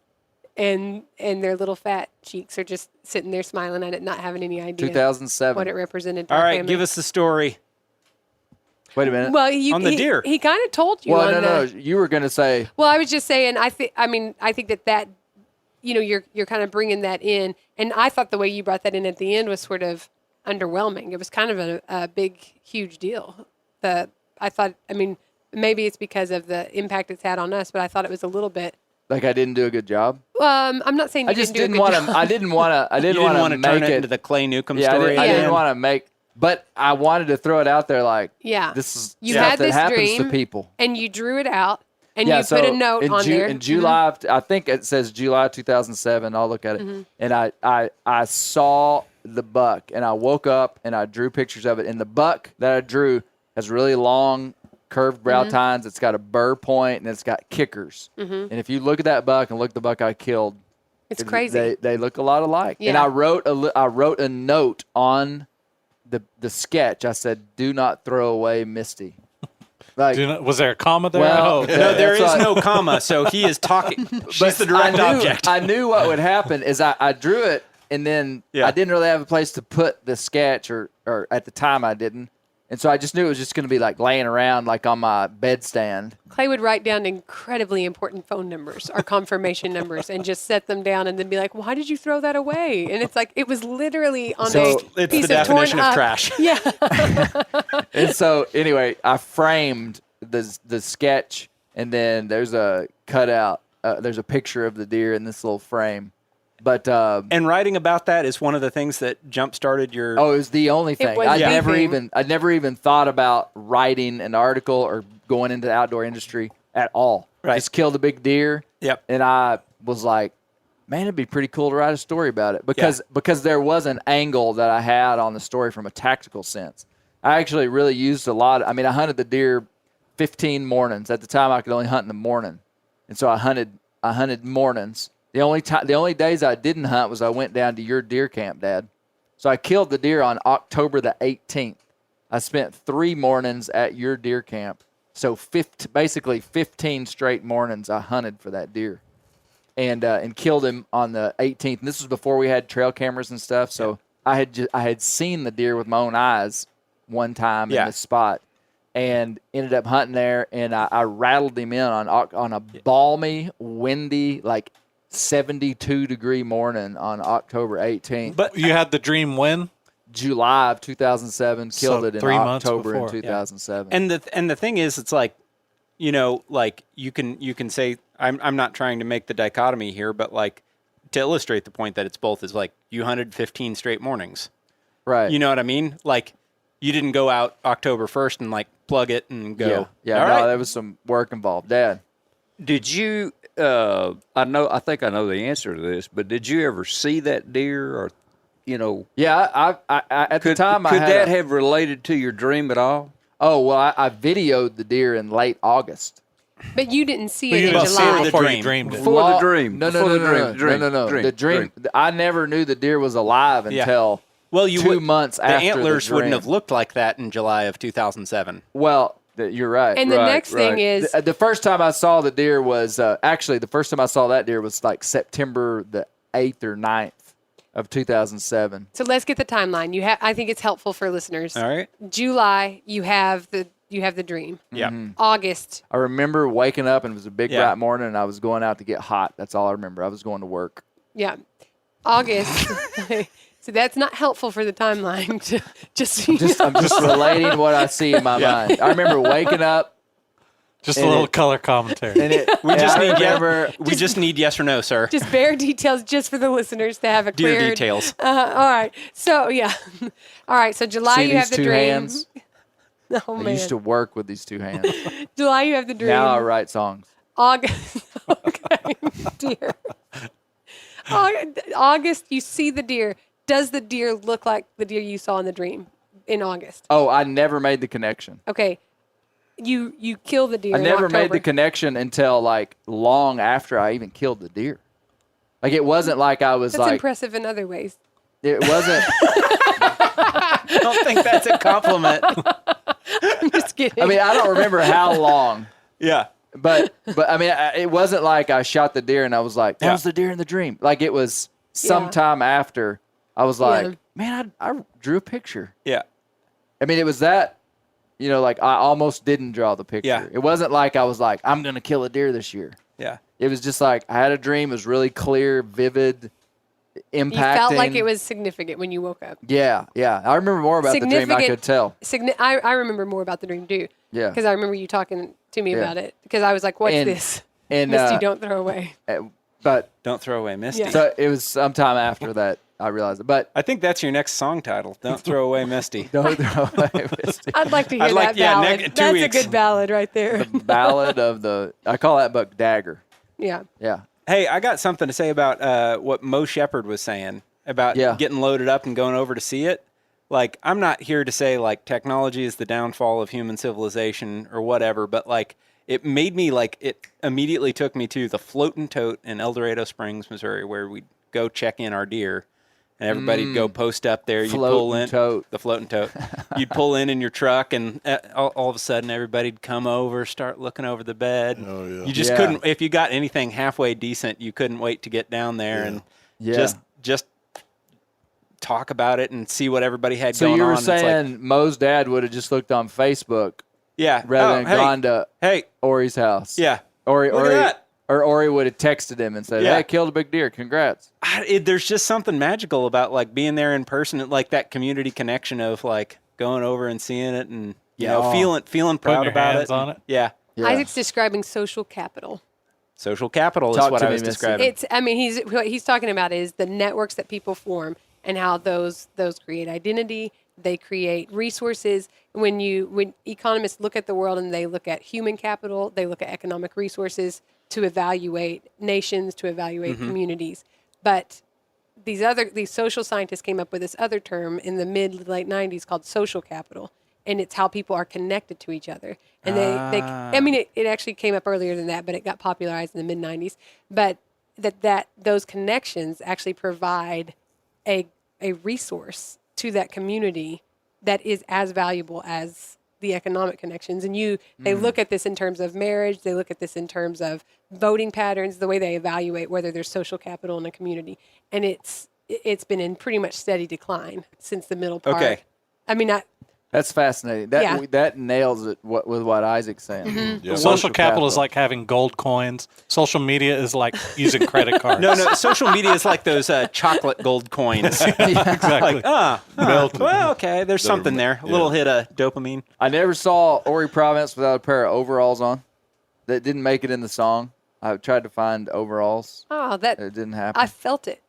And their little fat cheeks are just sitting there smiling at it, not having any idea 2007. what it represented to All our right, family. give us the story. Wait a minute. Well, on the deer. He kind of told you. Well, on no. the, You were going to say. Well, I was just saying. I think that you're kind of bringing that in, and I thought the way you brought that in at the end was sort of underwhelming. It was kind of a big, huge deal. I thought. I mean, maybe it's because of the impact it's had on us, but I thought it was a little bit. Like I didn't do a good job. I'm not saying you I just didn't didn't do a good want to. job. I didn't want to. I You didn't didn't want want to to turn make it it into the Clay Newcomb Yeah, story. I didn't again. want to make. But I wanted to throw it out there like. Yeah. This is You stuff had that this happens dream, to people. and you drew it out, and Yeah, you put a note in on there. In July, I think it says July 2007. I'll look at it. And I saw the buck, and I woke up and I drew pictures of it. And the buck that I drew has really long, curved brow tines. It's got a burr point, and it's got kickers. And if you look at that buck and look at the buck I killed, It's crazy. They look a lot alike. And Yeah. I wrote a note on the sketch. I said, "Do not throw away Misty." Like, Was there a comma there? Well, Oh. No, there is That's no comma, so he is talking. She's the direct object. I knew what would happen is I drew it, and then I didn't really have a place to put the sketch, or at the time I didn't. And so I just knew it was just going to be like laying around like on my bedstand. Clay would write down incredibly important phone numbers or confirmation numbers and just set them down and then be like, why did you throw that away? And it's like, it was literally on So- a It's piece the of torn definition of up. trash. Yeah. And so anyway, I framed the sketch, and then there's a cutout. There's a picture of the deer in this little frame. But And writing about that is one of the things that jump-started your... it was the only thing. was I the never thing. even thought about writing an article or going into the outdoor industry at all. Right. Just killed a big deer. Yep. And I was like, man, it'd be pretty cool to write a story about it because there was an angle that I had on the story from a tactical sense. I actually really used a lot. I mean, I hunted the deer 15 mornings. At the time, I could only hunt in the morning, and so I hunted mornings. The only days I didn't hunt was I went down to your deer camp, Dad. So I killed the deer on October the 18th. I spent 3 mornings at your deer camp. So basically 15 straight mornings I hunted for that deer, and killed him on the 18th. And this was before we had trail cameras and stuff. So I had seen the deer with my own eyes one time in this spot, and ended up hunting there. And I rattled him in on a balmy, windy, like 72-degree morning on October 18th. But you had the dream when? July of 2007, killed So it in 3 months October in before. 2007. And the thing is, it's like, like you can say, I'm not trying to make the dichotomy here, but like to illustrate the point that it's both is like you hunted 15 straight mornings. Right. You know what I mean? Like you didn't go out October 1st and like plug it and go. Yeah. All No, right. there was some work involved. Dad. Did you? I think I know the answer to this, but did you ever see that deer, or Yeah, I at the time I could had that have related to your dream at all? Oh well, I videoed the deer in late August. But you didn't see But it you in didn't see it July. before dream. you dreamed it. Before the dream. No, Before the dream. The dream. I never knew the deer was alive Yeah. until Well, you 2 would, months the after antlers the wouldn't dream. have looked like that in July of 2007. Well, you're right. And the Right, next thing right. is The first time I saw the deer was actually the first time I saw that deer was like September the 8th or 9th of 2007. so let's get the timeline. I think it's helpful for listeners. All right. July, you have the dream. Yeah. August, I remember waking up and it was a big Yeah. bright morning and I was going out to get hot. That's all I remember. I was going to work. yeah. August. So that's not helpful for the timeline. Just so you know. I'm just relating what I see in my mind. I remember waking up Just a And little it- color commentary. and it. We just I need remember. we just need yes or no, sir. just bare details just for the listeners to have a Deer clear details. all right. So yeah. All right. So July See you these have the two dream. hands? Oh I man. used to work with these two hands. July you have the dream. Now I write songs. August. Okay, dear. August, you see the deer. Does the deer look like the deer you saw in the dream in August? Oh, I never made the connection. Okay. You kill the deer. I in never made the October. connection until like long after I even killed the deer. Like it wasn't like I was That's like impressive in other ways. it wasn't. I don't think that's a compliment. I'm just kidding. I mean, I don't remember how long, Yeah. but I mean, it wasn't like I shot the deer and I was like, that Yeah. was the deer in the dream. Like it was sometime after I was like, Yeah. man, I drew a picture. Yeah. I mean, it was that, like I almost didn't draw the picture. Yeah. It wasn't like I was like, I'm going to kill a deer this year. Yeah. It was just like I had a dream. It was really clear, vivid, impacting. you felt like it was significant when you woke up. Yeah, yeah. I remember more about the dream. I Significant- could tell. I remember more about the dream too. Yeah. Because I remember you talking to me Yeah. about it. Because I was like, "What's And- this?" And Misty, don't throw away. but Don't throw away Misty. Yeah. so it was sometime after that I realized it. But I think that's your next song title. Don't throw away Misty. don't throw away Misty. I'd like to hear I'd like- that yeah, ballad. 2 That's weeks. a good ballad right there. Ballad of the. I call that book Dagger. Yeah. Yeah. Hey, I got something to say about what Mo Shepherd was saying about Yeah. getting loaded up and going over to see it. Like, I'm not here to say, like, technology is the downfall of human civilization or whatever, but, like, it made me, like, it immediately took me to the Floatin' Tote in El Dorado Springs, Missouri, where we'd go check in our deer. And everybody'd go post up there. You'd pull Floatin' in. tote. The Floatin' Tote. You'd pull in your truck, and all of a sudden, everybody'd come over, start looking over the bed. Oh, yeah. You just Yeah. couldn't, if you got anything halfway decent, you couldn't wait to get down there and Yeah. just talk about it and see what everybody had So going you were on. It's like, saying Mo's dad would have just looked on Facebook yeah, rather than hey, gone to hey, Ori's house. yeah. Ori, Look at that. Or Ori would have texted him and said, Yeah. "Hey, killed a big deer. Congrats." There's just something magical about like being there in person, like that community connection of like going over and seeing it and you know feeling proud your about hands it. on it. Yeah, Yeah. Isaac's describing social capital. social capital Talk is what to I me, was Misty. describing. I mean, what he's talking about is the networks that people form and how those create identity. They create resources. When economists look at the world and they look at human capital, they look at economic resources to evaluate nations, to evaluate communities. But these social scientists came up with this other term in the late 90s called social capital. And it's how people are connected to each other. And I mean, it actually came up earlier than that, but it got popularized in the mid 90s. But that those connections actually provide a resource to that community that is as valuable as the economic connections. And they look at this in terms of marriage. They look at this in terms of voting patterns, the way they evaluate whether there's social capital in a community. And it's been in pretty much steady decline since the middle part. Okay. I mean, That's fascinating. That nails it with what Isaac's saying. Mm-hmm. Yeah. Social capital is like having gold coins. Social media is like using credit cards. No, social media is like those chocolate gold coins. exactly. Well, okay, there's something there. A little hit of dopamine. I never saw Ori Province without a pair of overalls on. That didn't make it in the song. I tried to find overalls. it It didn't happen. I felt it.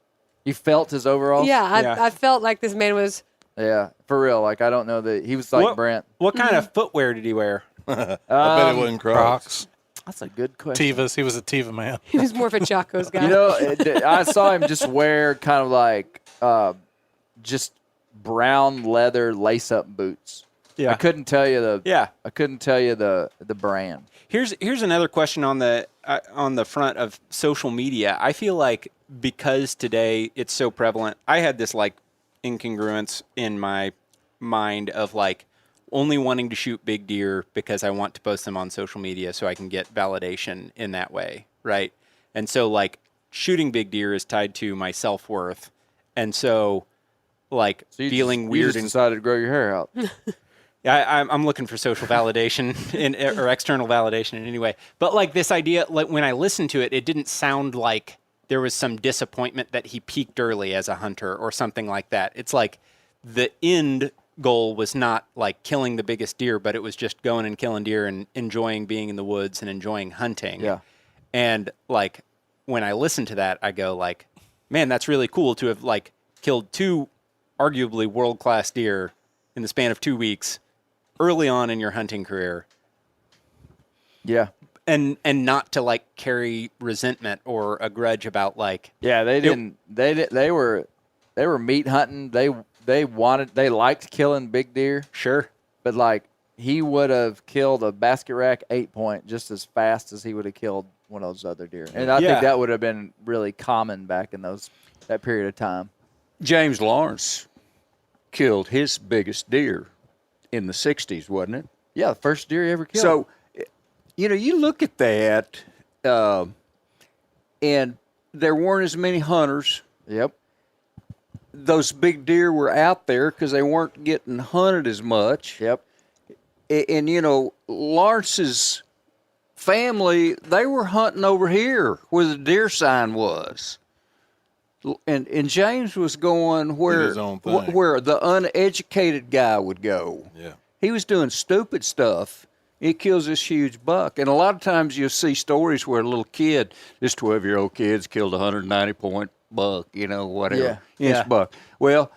You felt his overalls? Yeah, I felt like this man was. Yeah, for real. Like, I don't know that he was like What- Brent. What kind of footwear did he wear? I bet it wasn't Crocs. Crocs, That's a good question. Tivas. He was a Tiva man. He was more of a Jocko's guy. You know, I saw him just wear kind of like just brown leather lace-up boots. Yeah. I couldn't tell you the. Yeah. I couldn't tell you the brand. Here's another question on the front of social media. I feel like because today it's so prevalent, I had this like incongruence in my mind of like only wanting to shoot big deer because I want to post them on social media so I can get validation in that way, right? And so like shooting big deer is tied to my self-worth. And so like feeling weird You just decided to grow your hair out. Yeah, I'm looking for social validation or external validation in any way. But like this idea, like when I listened to it, it didn't sound like there was some disappointment that he peaked early as a hunter or something like that. It's like the end goal was not like killing the biggest deer, but it was just going and killing deer and enjoying being in the woods and enjoying hunting. Yeah. And like when I listen to that, I go like, man, that's really cool to have like killed 2 arguably world-class deer in the span of 2 weeks early on in your hunting career. Yeah. And not to like carry resentment or a grudge about like. Yeah, they didn't. They were meat hunting. They liked killing big deer. Sure. But like he would have killed a basket rack 8-point just as fast as he would have killed one of those other deer. And I think that would have been really common back in that period of time. James Lawrence killed his biggest deer in the 60s, wasn't it? Yeah, the first deer he ever killed. So, you look at that, and there weren't as many hunters. Yep. Those big deer were out there because they weren't getting hunted as much. Yep. And Lawrence's family, they were hunting over here where the deer sign was. And James was going where his own thing. where the uneducated guy would go. Yeah. He was doing stupid stuff. He kills this huge buck. And a lot of times you'll see stories where a little kid, this 12-year-old kid's killed a 190-point buck, whatever. Inch buck. Well,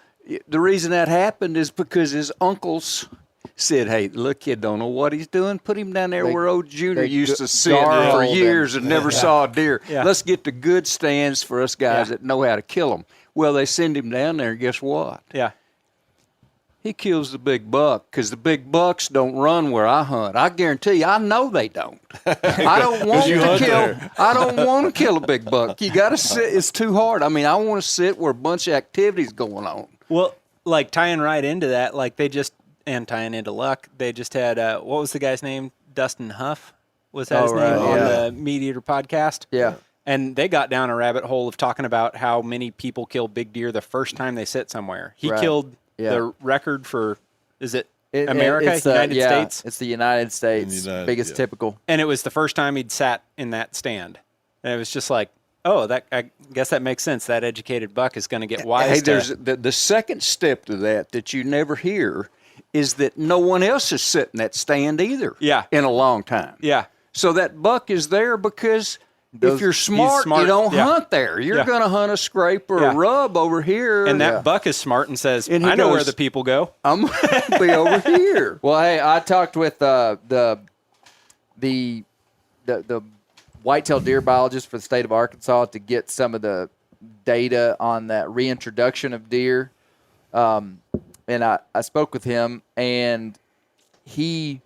the reason that happened is because his uncles said, hey, look, kid don't know what he's doing. Put him down there where old Junior used to sit for years and never saw a deer. Yeah. Let's get the good stands for us guys that know how to kill them. Well, they send him down there, and guess what? Yeah. He kills the big buck because the big bucks don't run where I hunt. I guarantee you, I know they don't. I don't want to kill. I don't want to kill a big buck. You got to sit. It's too hard. I mean, I want to sit where a bunch of activity's going on. Well, like tying right into that, like and tying into luck, they just had, what was the guy's name? Dustin Huff? Was that his name on the Meat Eater podcast? Yeah. And they got down a rabbit hole of talking about how many people kill big deer the first time they sit somewhere. He killed the record for, is it America, it's United States? It's the United States, biggest typical. And it was the first time he'd sat in that stand. And it was just like, oh, I guess that makes sense. That educated buck is going to get wise. Hey, there's the second step to that you never hear is that no one else is sitting that stand either. Yeah. In a long time. Yeah. So that buck is there because if you're smart, you don't hunt there. You're going to hunt a scrape or a rub over here. And that buck is smart and says, I know where the people go. I'm going to be over here. Well, hey, I talked with the whitetail deer biologist for the state of Arkansas to get some of the data on that reintroduction of deer. And I spoke with him, and he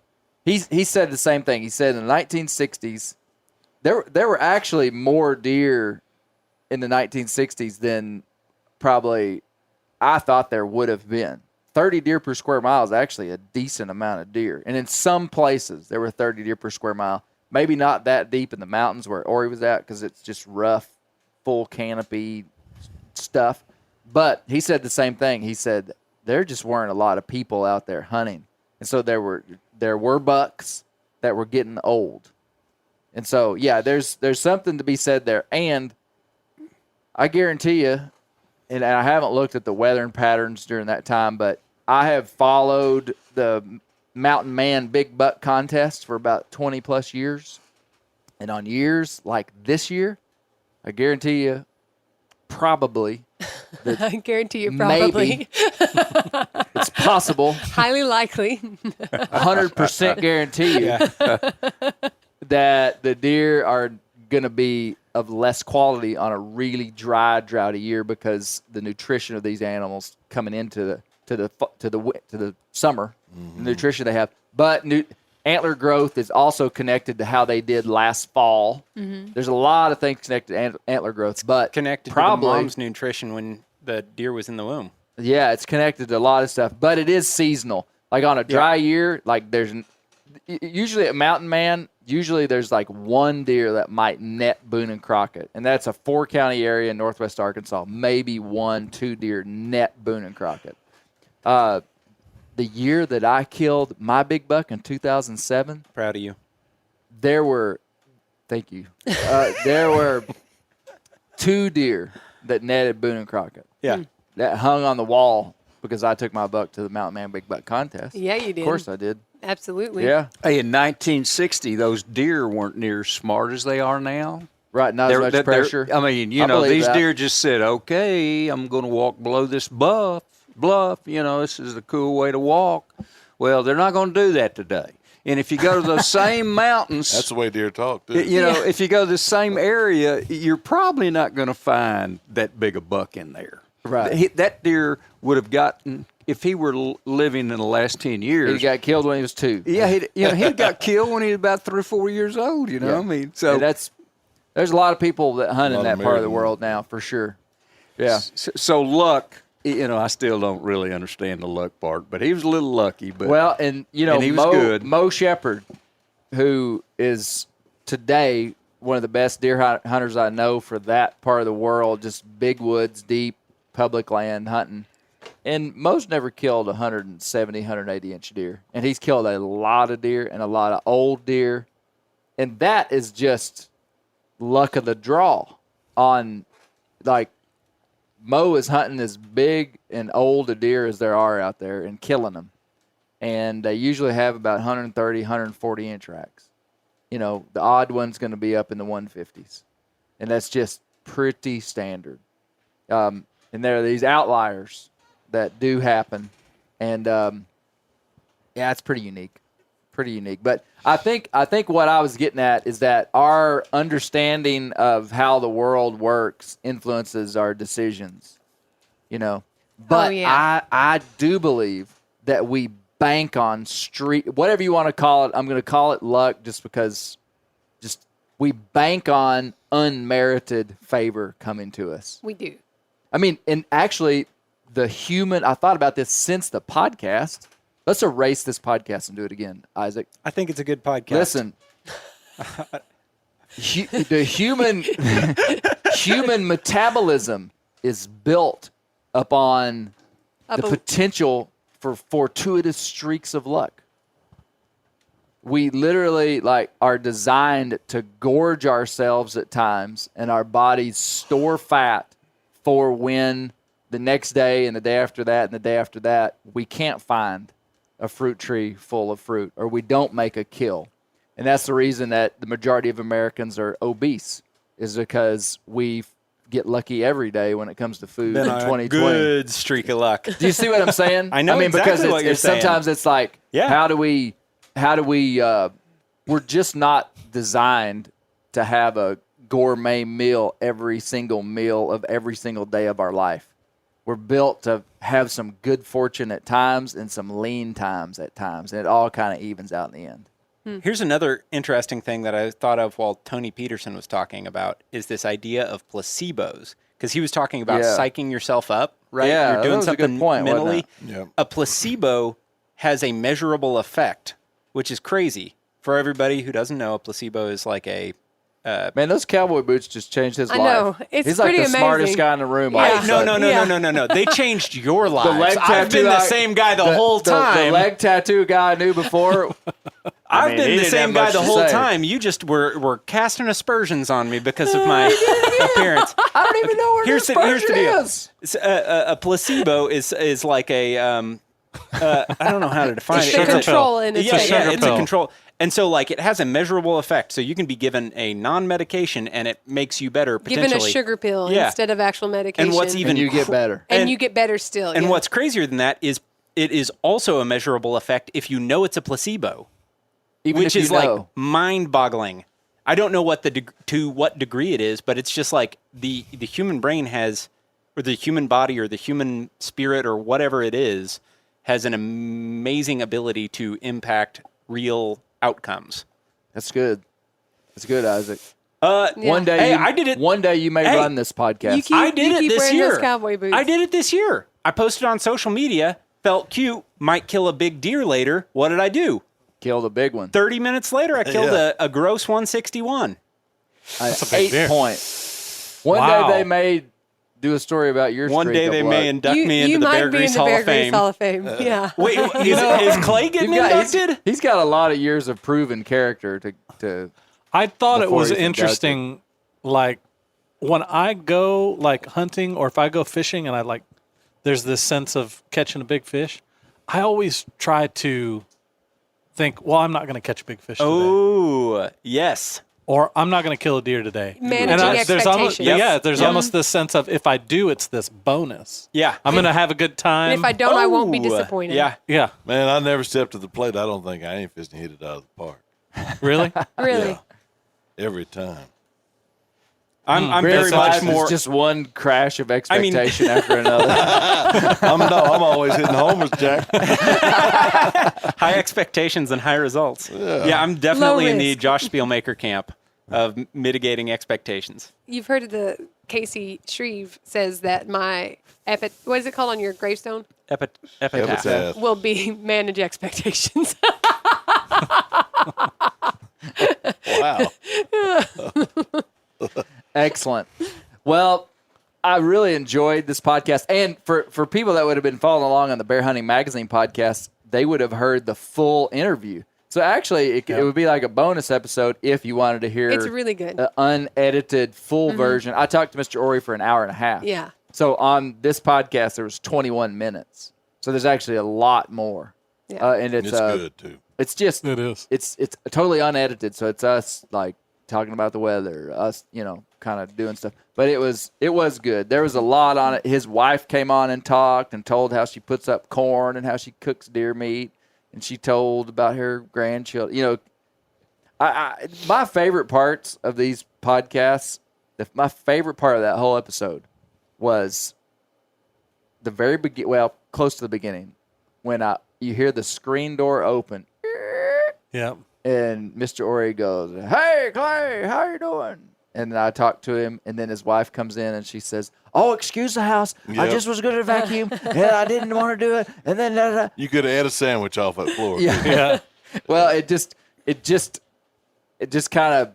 said the same thing. He said in the 1960s, there were actually more deer in the 1960s than probably I thought there would have been. 30 deer per square mile is actually a decent amount of deer. And in some places, there were 30 deer per square mile. Maybe not that deep in the mountains where Ori was at because it's just rough, full canopy stuff. But he said the same thing. He said there just weren't a lot of people out there hunting. And so there were bucks that were getting old. And so, yeah, there's something to be said there. And I guarantee you, and I haven't looked at the weathering patterns during that time, but I have followed the Mountain Man Big Buck contest for about 20-plus years. And on years like this year, I guarantee you, probably. I guarantee you probably. Maybe. It's possible. Highly likely. 100% guarantee you that the deer are going to be of less quality on a really dry, droughty year because the nutrition of these animals coming into to the summer, the nutrition they have. But antler growth is also connected to how they did last fall. There's a lot of things connected to antler growth, but Connected probably, to the mom's nutrition when the deer was in the womb. yeah, it's connected to a lot of stuff, but it is seasonal. Like on a dry year, like there's usually at Mountain Man, there's like one deer that might net Boone and Crockett, and that's a 4-county area in northwest Arkansas. Maybe 1-2 deer net Boone and Crockett. The year that I killed my big buck in 2007, Proud of you. there were 2 deer that netted Boone and Crockett. Yeah. That hung on the wall because I took my buck to the Mountain Man Big Buck contest. Yeah, you did. Of course I did. Absolutely. Yeah. Hey, in 1960, those deer weren't near as smart as they are now. Right, not as much pressure. I mean, I believe these that. deer just said, okay, I'm going to walk below this bluff. This is the cool way to walk. Well, they're not going to do that today. And if you go to those same mountains, That's the way deer talk, too. if you go to the same area, you're probably not going to find that big a buck in there. Right. That deer would have gotten, if he were living in the last 10 years. He got killed when he was 2. Yeah, he got killed when he was about 3 or 4 years old, I mean. So Yeah, there's a lot of people that hunt in lot that of part of the American- world now, for sure. Yeah. So luck, I still don't really understand the luck part, but he was a little lucky. But Well, and he was good. Mo Shepherd, who is today one of the best deer hunters I know for that part of the world, just big woods, deep public land hunting. And Mo's never killed 170, 180-inch deer. And he's killed a lot of deer and a lot of old deer. And that is just luck of the draw on, like, Mo is hunting as big and old a deer as there are out there and killing them. And they usually have about 130, 140-inch racks. The odd one's going to be up in the 150s. And that's just pretty standard. And there are these outliers that do happen. And, it's pretty unique. But I think what I was getting at is that our understanding of how the world works influences our decisions, But I do believe that we bank on whatever you want to call it. I'm going to call it luck just because we bank on unmerited favor coming to us. We do. I mean, and actually I thought about this since the podcast. Let's erase this podcast and do it again, Isaac. I think it's a good podcast. Listen, the human metabolism is built upon the potential for fortuitous streaks of luck. We literally are designed to gorge ourselves at times, and our bodies store fat for when the next day and the day after that and the day after that we can't find a fruit tree full of fruit, or we don't make a kill. And that's the reason that the majority of Americans are obese, is because we get lucky every day when it comes to food in 2020. Good streak of luck. Do you see what I'm saying? I know because exactly what you're saying. Sometimes it's like, how do we, we're just not designed to have a gourmet meal every single meal of every single day of our life. We're built to have some good fortune at times and some lean times at times, and it all kind of evens out in the end. Here's another interesting thing that I thought of while Tony Peterson was talking about is this idea of placebos, because he was talking about psyching yourself up, right? Yeah, You're doing that was a good something point, wasn't mentally. it? Yep. A placebo has a measurable effect, which is crazy. For everybody who doesn't know, a placebo is like a Man, those cowboy boots just changed his life. I know. It's He's like pretty the smartest amazing. guy in the room. all Yeah. of a No, sudden. no. They changed your lives. leg I've tattoo been the guy- same guy the whole time. The leg tattoo guy I knew before. I've been he the didn't same have guy much the to whole say. time. You just were casting aspersions on me because of my appearance. I don't even know where Here's this the deal. is. It's, a placebo is like a I don't know how to define It's it. the control in its Yeah, sugar it's a pill. control. And so, like, it has a measurable effect. So you can be given a non-medication, and it makes you better potentially. Given a sugar pill Yeah. instead of actual medication. And what's even And you get better. And you get better still. And yeah. what's crazier than that is it is also a measurable effect if you know it's a placebo, Even which if is you like know. mind-boggling. I don't know what to what degree it is, but it's just like the human brain has or the human body or the human spirit or whatever it is has an amazing ability to impact real outcomes. That's good. That's good, Isaac. Yeah. One day, Hey, I did it. One day you may Hey, run this podcast. I did it this wearing year. those cowboy boots. I did it this year. I posted on social media, felt cute, might kill a big deer later. What did I do? Kill the big one. 30 minutes later, I killed a gross 161. That's a big 8 deer. point. One Wow. day they may do a story about your One streak day of they luck. may induct me you into the might Bear be in Grease the Hall Bear of Grease Fame. Hall of Fame. Yeah. Wait, is Clay getting inducted? He's got a lot of years of proven character to I thought it before was he's inducted. interesting, like when I go like hunting or if I go fishing and I like, there's this sense of catching a big fish. I always try to think, well, I'm not going to catch a big fish today, Oh, yes. or I'm not going to kill a deer today. Managing There's almost, expectations. there's almost this sense of if I do, it's this bonus. Yeah. I'm going to have a good time. And if I don't, I won't be Oh, disappointed. Yeah. yeah, Man, I never stepped to the plate. I don't think I ain't fishing hit it out of the park. really? Really. Yeah. Every time. I'm Brent's very much life is more. just one crash of expectation after another. I'm always hitting homers, Jack. high expectations and high results. Yeah, I'm definitely Low in the risk. Josh Spielmaker camp of mitigating expectations. You've heard of the Casey Shreve says that my what is it called on your gravestone? Epitaph. Epitaph. Will be manage expectations. Wow. Excellent. Well, I really enjoyed this podcast. And for people that would have been following along on the Bear Hunting Magazine podcast, they would have heard the full interview. So actually, it would be like a bonus episode if you wanted to hear It's really good. the unedited full version. I talked to Mr. Ori for an hour and a half. Yeah. So on this podcast, there was 21 minutes. So there's actually a lot more. Yeah. And It's good, too. It's just It is. it's totally unedited, so it's us like talking about the weather, us, kind of doing stuff. But it was good. There was a lot on it. His wife came on and talked and told how she puts up corn and how she cooks deer meat, and she told about her grandchildren. My favorite parts of these podcasts, my favorite part of that whole episode was the very beginning. Well, close to the beginning, when you hear the screen door open. Yeah. And Mr. Ori goes, "Hey, Clay, how you doing?" And then I talk to him, and then his wife comes in, and she says, "Oh, excuse the house. I Yep. just was going to vacuum, and I didn't want to do it." And then, You could have had a sandwich off that floor. Yeah. well, it just kind of,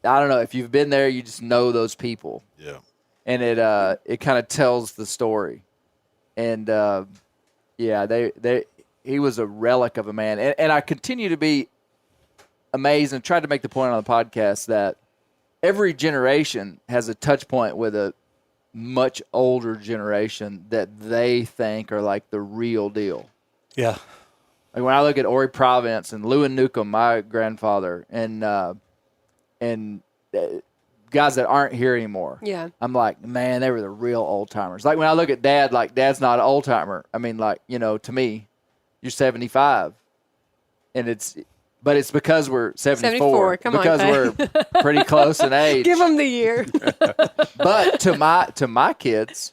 I don't know. If you've been there, you just know those people, Yeah. and it kind of tells the story. And he was a relic of a man, and I continue to be amazed and tried to make the point on the podcast that every generation has a touch point with a much older generation that they think are like the real deal. Yeah. Like when I look at Ori Province and Lewin Newcomb, my grandfather, and guys that aren't here anymore. Yeah. I'm like, man, they were the real old timers. Like when I look at Dad, like Dad's not an old timer. I mean, like, to me, you're 75, and it's because we're 74. 74. Come on, because Clay. we're pretty close in age. Give them the year. But to my kids,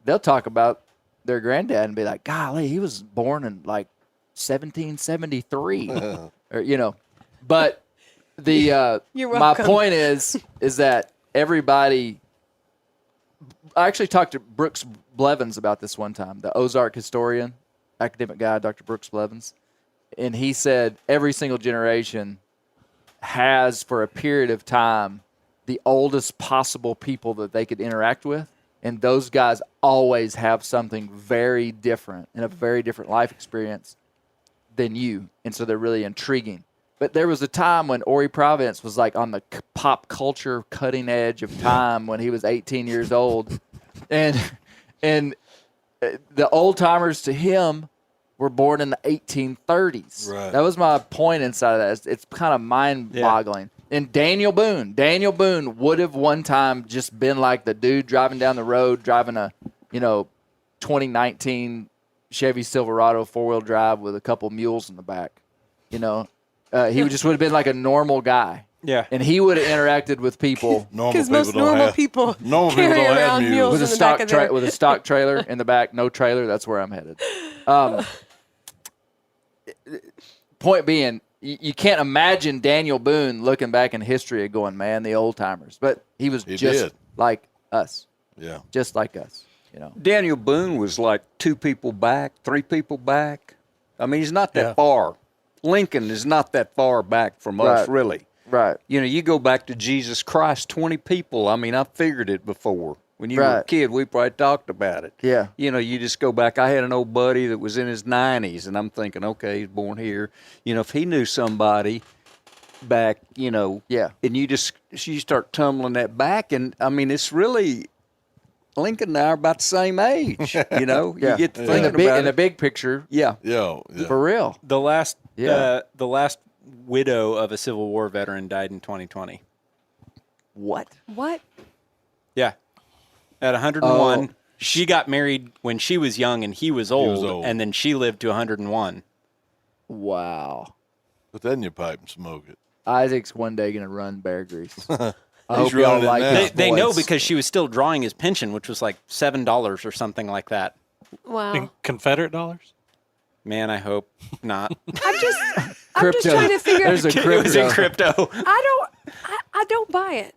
they'll talk about their granddad and be like, "Golly, he was born in like 1773," or But the You're my welcome. point is that everybody. I actually talked to Brooks Blevins about this one time, the Ozark historian, academic guy, Dr. Brooks Blevins, and he said every single generation has, for a period of time, the oldest possible people that they could interact with, and those guys always have something very different and a very different life experience than you, and so they're really intriguing. But there was a time when Ori Province was like on the pop culture cutting edge of time when he was 18 years old, and the old timers to him were born in the 1830s. Right. That was my point inside of that. It's kind of mind-boggling. And Daniel Boone would have one time just been like the dude driving down the road, driving a 2019 Chevy Silverado 4-wheel drive with a couple mules in the back. He just would have been like a normal guy. Yeah. And he would have interacted with people Because most normal people carry around mules with in a the back of their... with a stock trailer in the back, no trailer. That's where I'm headed. Point being, you can't imagine Daniel Boone looking back in history and going, "Man, the old timers." But he was just like us. Yeah, just like us. You know, Daniel Boone was like 2 people back, 3 people back. I mean, he's not that far. Lincoln is not that far back from us, really. Right. You know, you go back to Jesus Christ, 20 people. I mean, I figured it before. When you were a kid, we probably talked about it. Yeah. You know, you just go back. I had an old buddy that was in his 90s, and I'm thinking, okay, he's born here. You know, if he knew somebody back, you know, and you start tumbling that back, and I mean, it's really, Lincoln and I are about the same age, you know? You get to thinking about it. In the big picture. Yeah. For real. The last widow of a Civil War veteran died in 2020. What? Yeah. At 101. She got married when she was young and he was old, and then she lived to 101. Wow. Put that in your pipe and smoke it. Isaac's one day going to run Bear Grease. I He's hope y'all running it like now. his They know voice. because she was still drawing his pension, which was like $7 or something like that. Wow. In Confederate dollars? Man, I hope not. I'm just trying to figure There's a out. It was in crypto. crypto. I don't buy it.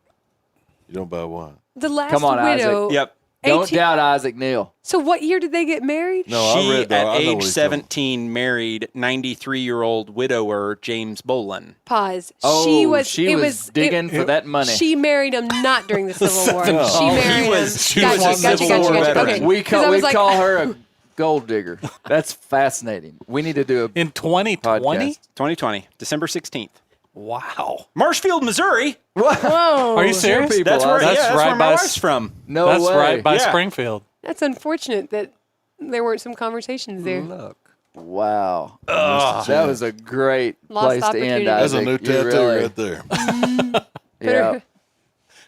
You don't buy what? The last Come on, widow. Isaac. Yep. Don't 18 doubt Isaac Neal. So what year did they get married? No, She, I read that. at I know what age he's talking 17, married 93-year-old widower James Bolin. Pause. Oh, she was digging for that money. She married him not during the Civil War. She married he him. was a Gotcha. Civil War veteran. Okay. We 'Cause I was like, call her a gold digger. That's fascinating. We need to do a In 2020? podcast. 2020, December 16th. Wow. Marshfield, Missouri. Whoa. Are you serious? people, That's where, Isaac. That's that's right where my by wife's from. No That's way. right by Yeah. Springfield. That's unfortunate that there weren't some conversations there. Look. Wow. That was a great Lost place to opportunity. end, That's Isaac. a new You tattoo really- right there. Yeah.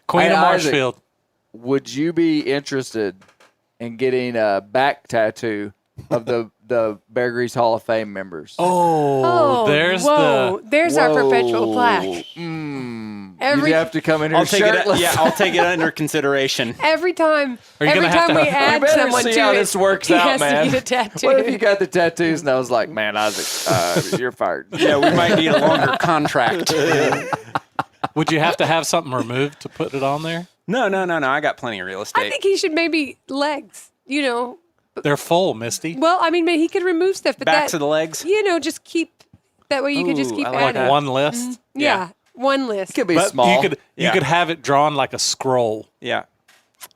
Queen Hey, of Isaac. Marshfield. Would you be interested in getting a back tattoo of the Bear Grease Hall of Fame members? Oh, there's there's our perpetual plaque. You'd have to come in here I'll take it. shirtless. Yeah, I'll take it under consideration. Every time, Are you every gonna have time to- we You add better someone see to how it, this works he out, has man. to get a tattoo. What if you got the tattoos and I was like, man, Isaac, you're fired. Yeah, we might need a longer contract. Would you have to have something removed to put it on there? No. I got plenty of real estate. I think he should maybe legs. You know, They're full, Misty. well, I mean, maybe he could remove stuff, but Backs that of the legs. you know, just keep that way. You could just Ooh, keep I like Like adding. one list. Yeah, one list. It could be But small. you could have it drawn like a scroll. Yeah,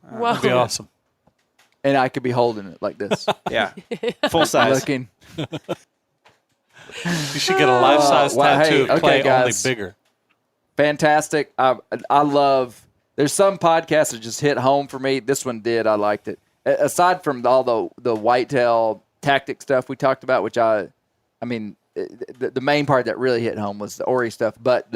Whoa. That'd be awesome. And I could be holding it like this, yeah, full size. looking. You should get a life-size Wow, tattoo hey, of Clay, okay, only guys. bigger. Fantastic. I love. There's some podcasts that just hit home for me. This one did. I liked it. Aside from all the whitetail tactic stuff we talked about, which I mean, the main part that really hit home was the Ori stuff. But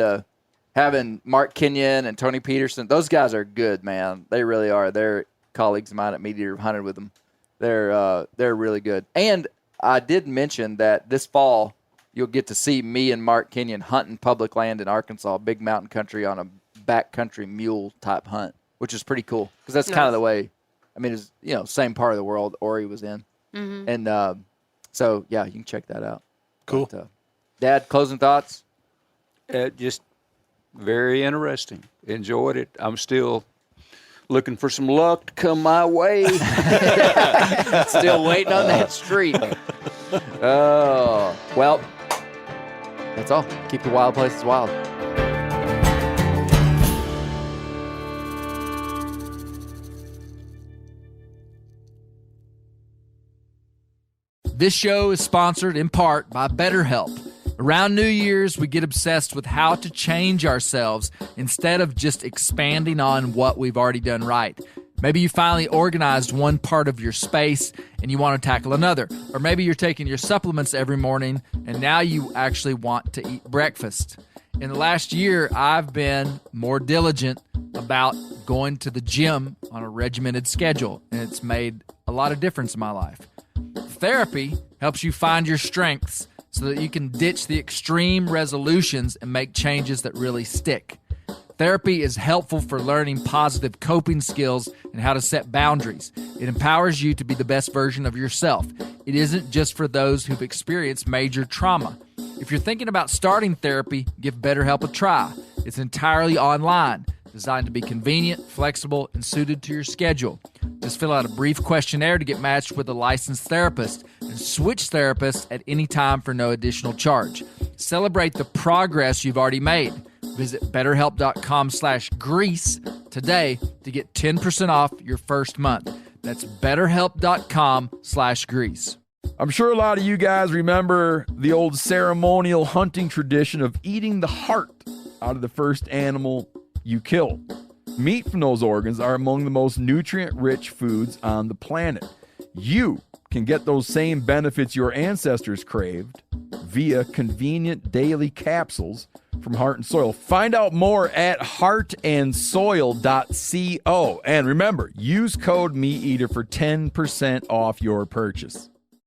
having Mark Kenyon and Tony Peterson, those guys are good, man. They really are. They're colleagues of mine at Meat Eater, hunted with them. They're really good. And I did mention that this fall you'll get to see me and Mark Kenyon hunting public land in Arkansas, big mountain country on a backcountry mule type hunt, which is pretty cool because that's kind of the way. I mean, it's same part of the world Ori was in, and so yeah, you can check that out. Cool. But, Dad, closing thoughts? Just very interesting. Enjoyed it. I'm still looking for some luck to come my way. Still waiting on that streak. Oh, well, that's all. Keep the wild places wild. This show is sponsored in part by BetterHelp. Around New Year's, we get obsessed with how to change ourselves instead of just expanding on what we've already done right. Maybe you finally organized one part of your space and you want to tackle another. Or maybe you're taking your supplements every morning and now you actually want to eat breakfast. In the last year, I've been more diligent about going to the gym on a regimented schedule, and it's made a lot of difference in my life. Therapy helps you find your strengths so that you can ditch the extreme resolutions and make changes that really stick. Therapy is helpful for learning positive coping skills and how to set boundaries. It empowers you to be the best version of yourself. It isn't just for those who've experienced major trauma. If you're thinking about starting therapy, give BetterHelp a try. It's entirely online, designed to be convenient, flexible, and suited to your schedule. Just fill out a brief questionnaire to get matched with a licensed therapist and switch therapists at any time for no additional charge. Celebrate the progress you've already made. Visit BetterHelp.com/Grease today to get 10% off your first month. That's BetterHelp.com/Grease. I'm sure a lot of you guys remember the old ceremonial hunting tradition of eating the heart out of the first animal you kill. Meat from those organs are among the most nutrient-rich foods on the planet. You can get those same benefits your ancestors craved via convenient daily capsules from Heart and Soil. Find out more at heartandsoil.co. And remember, use code MeatEater for 10% off your purchase.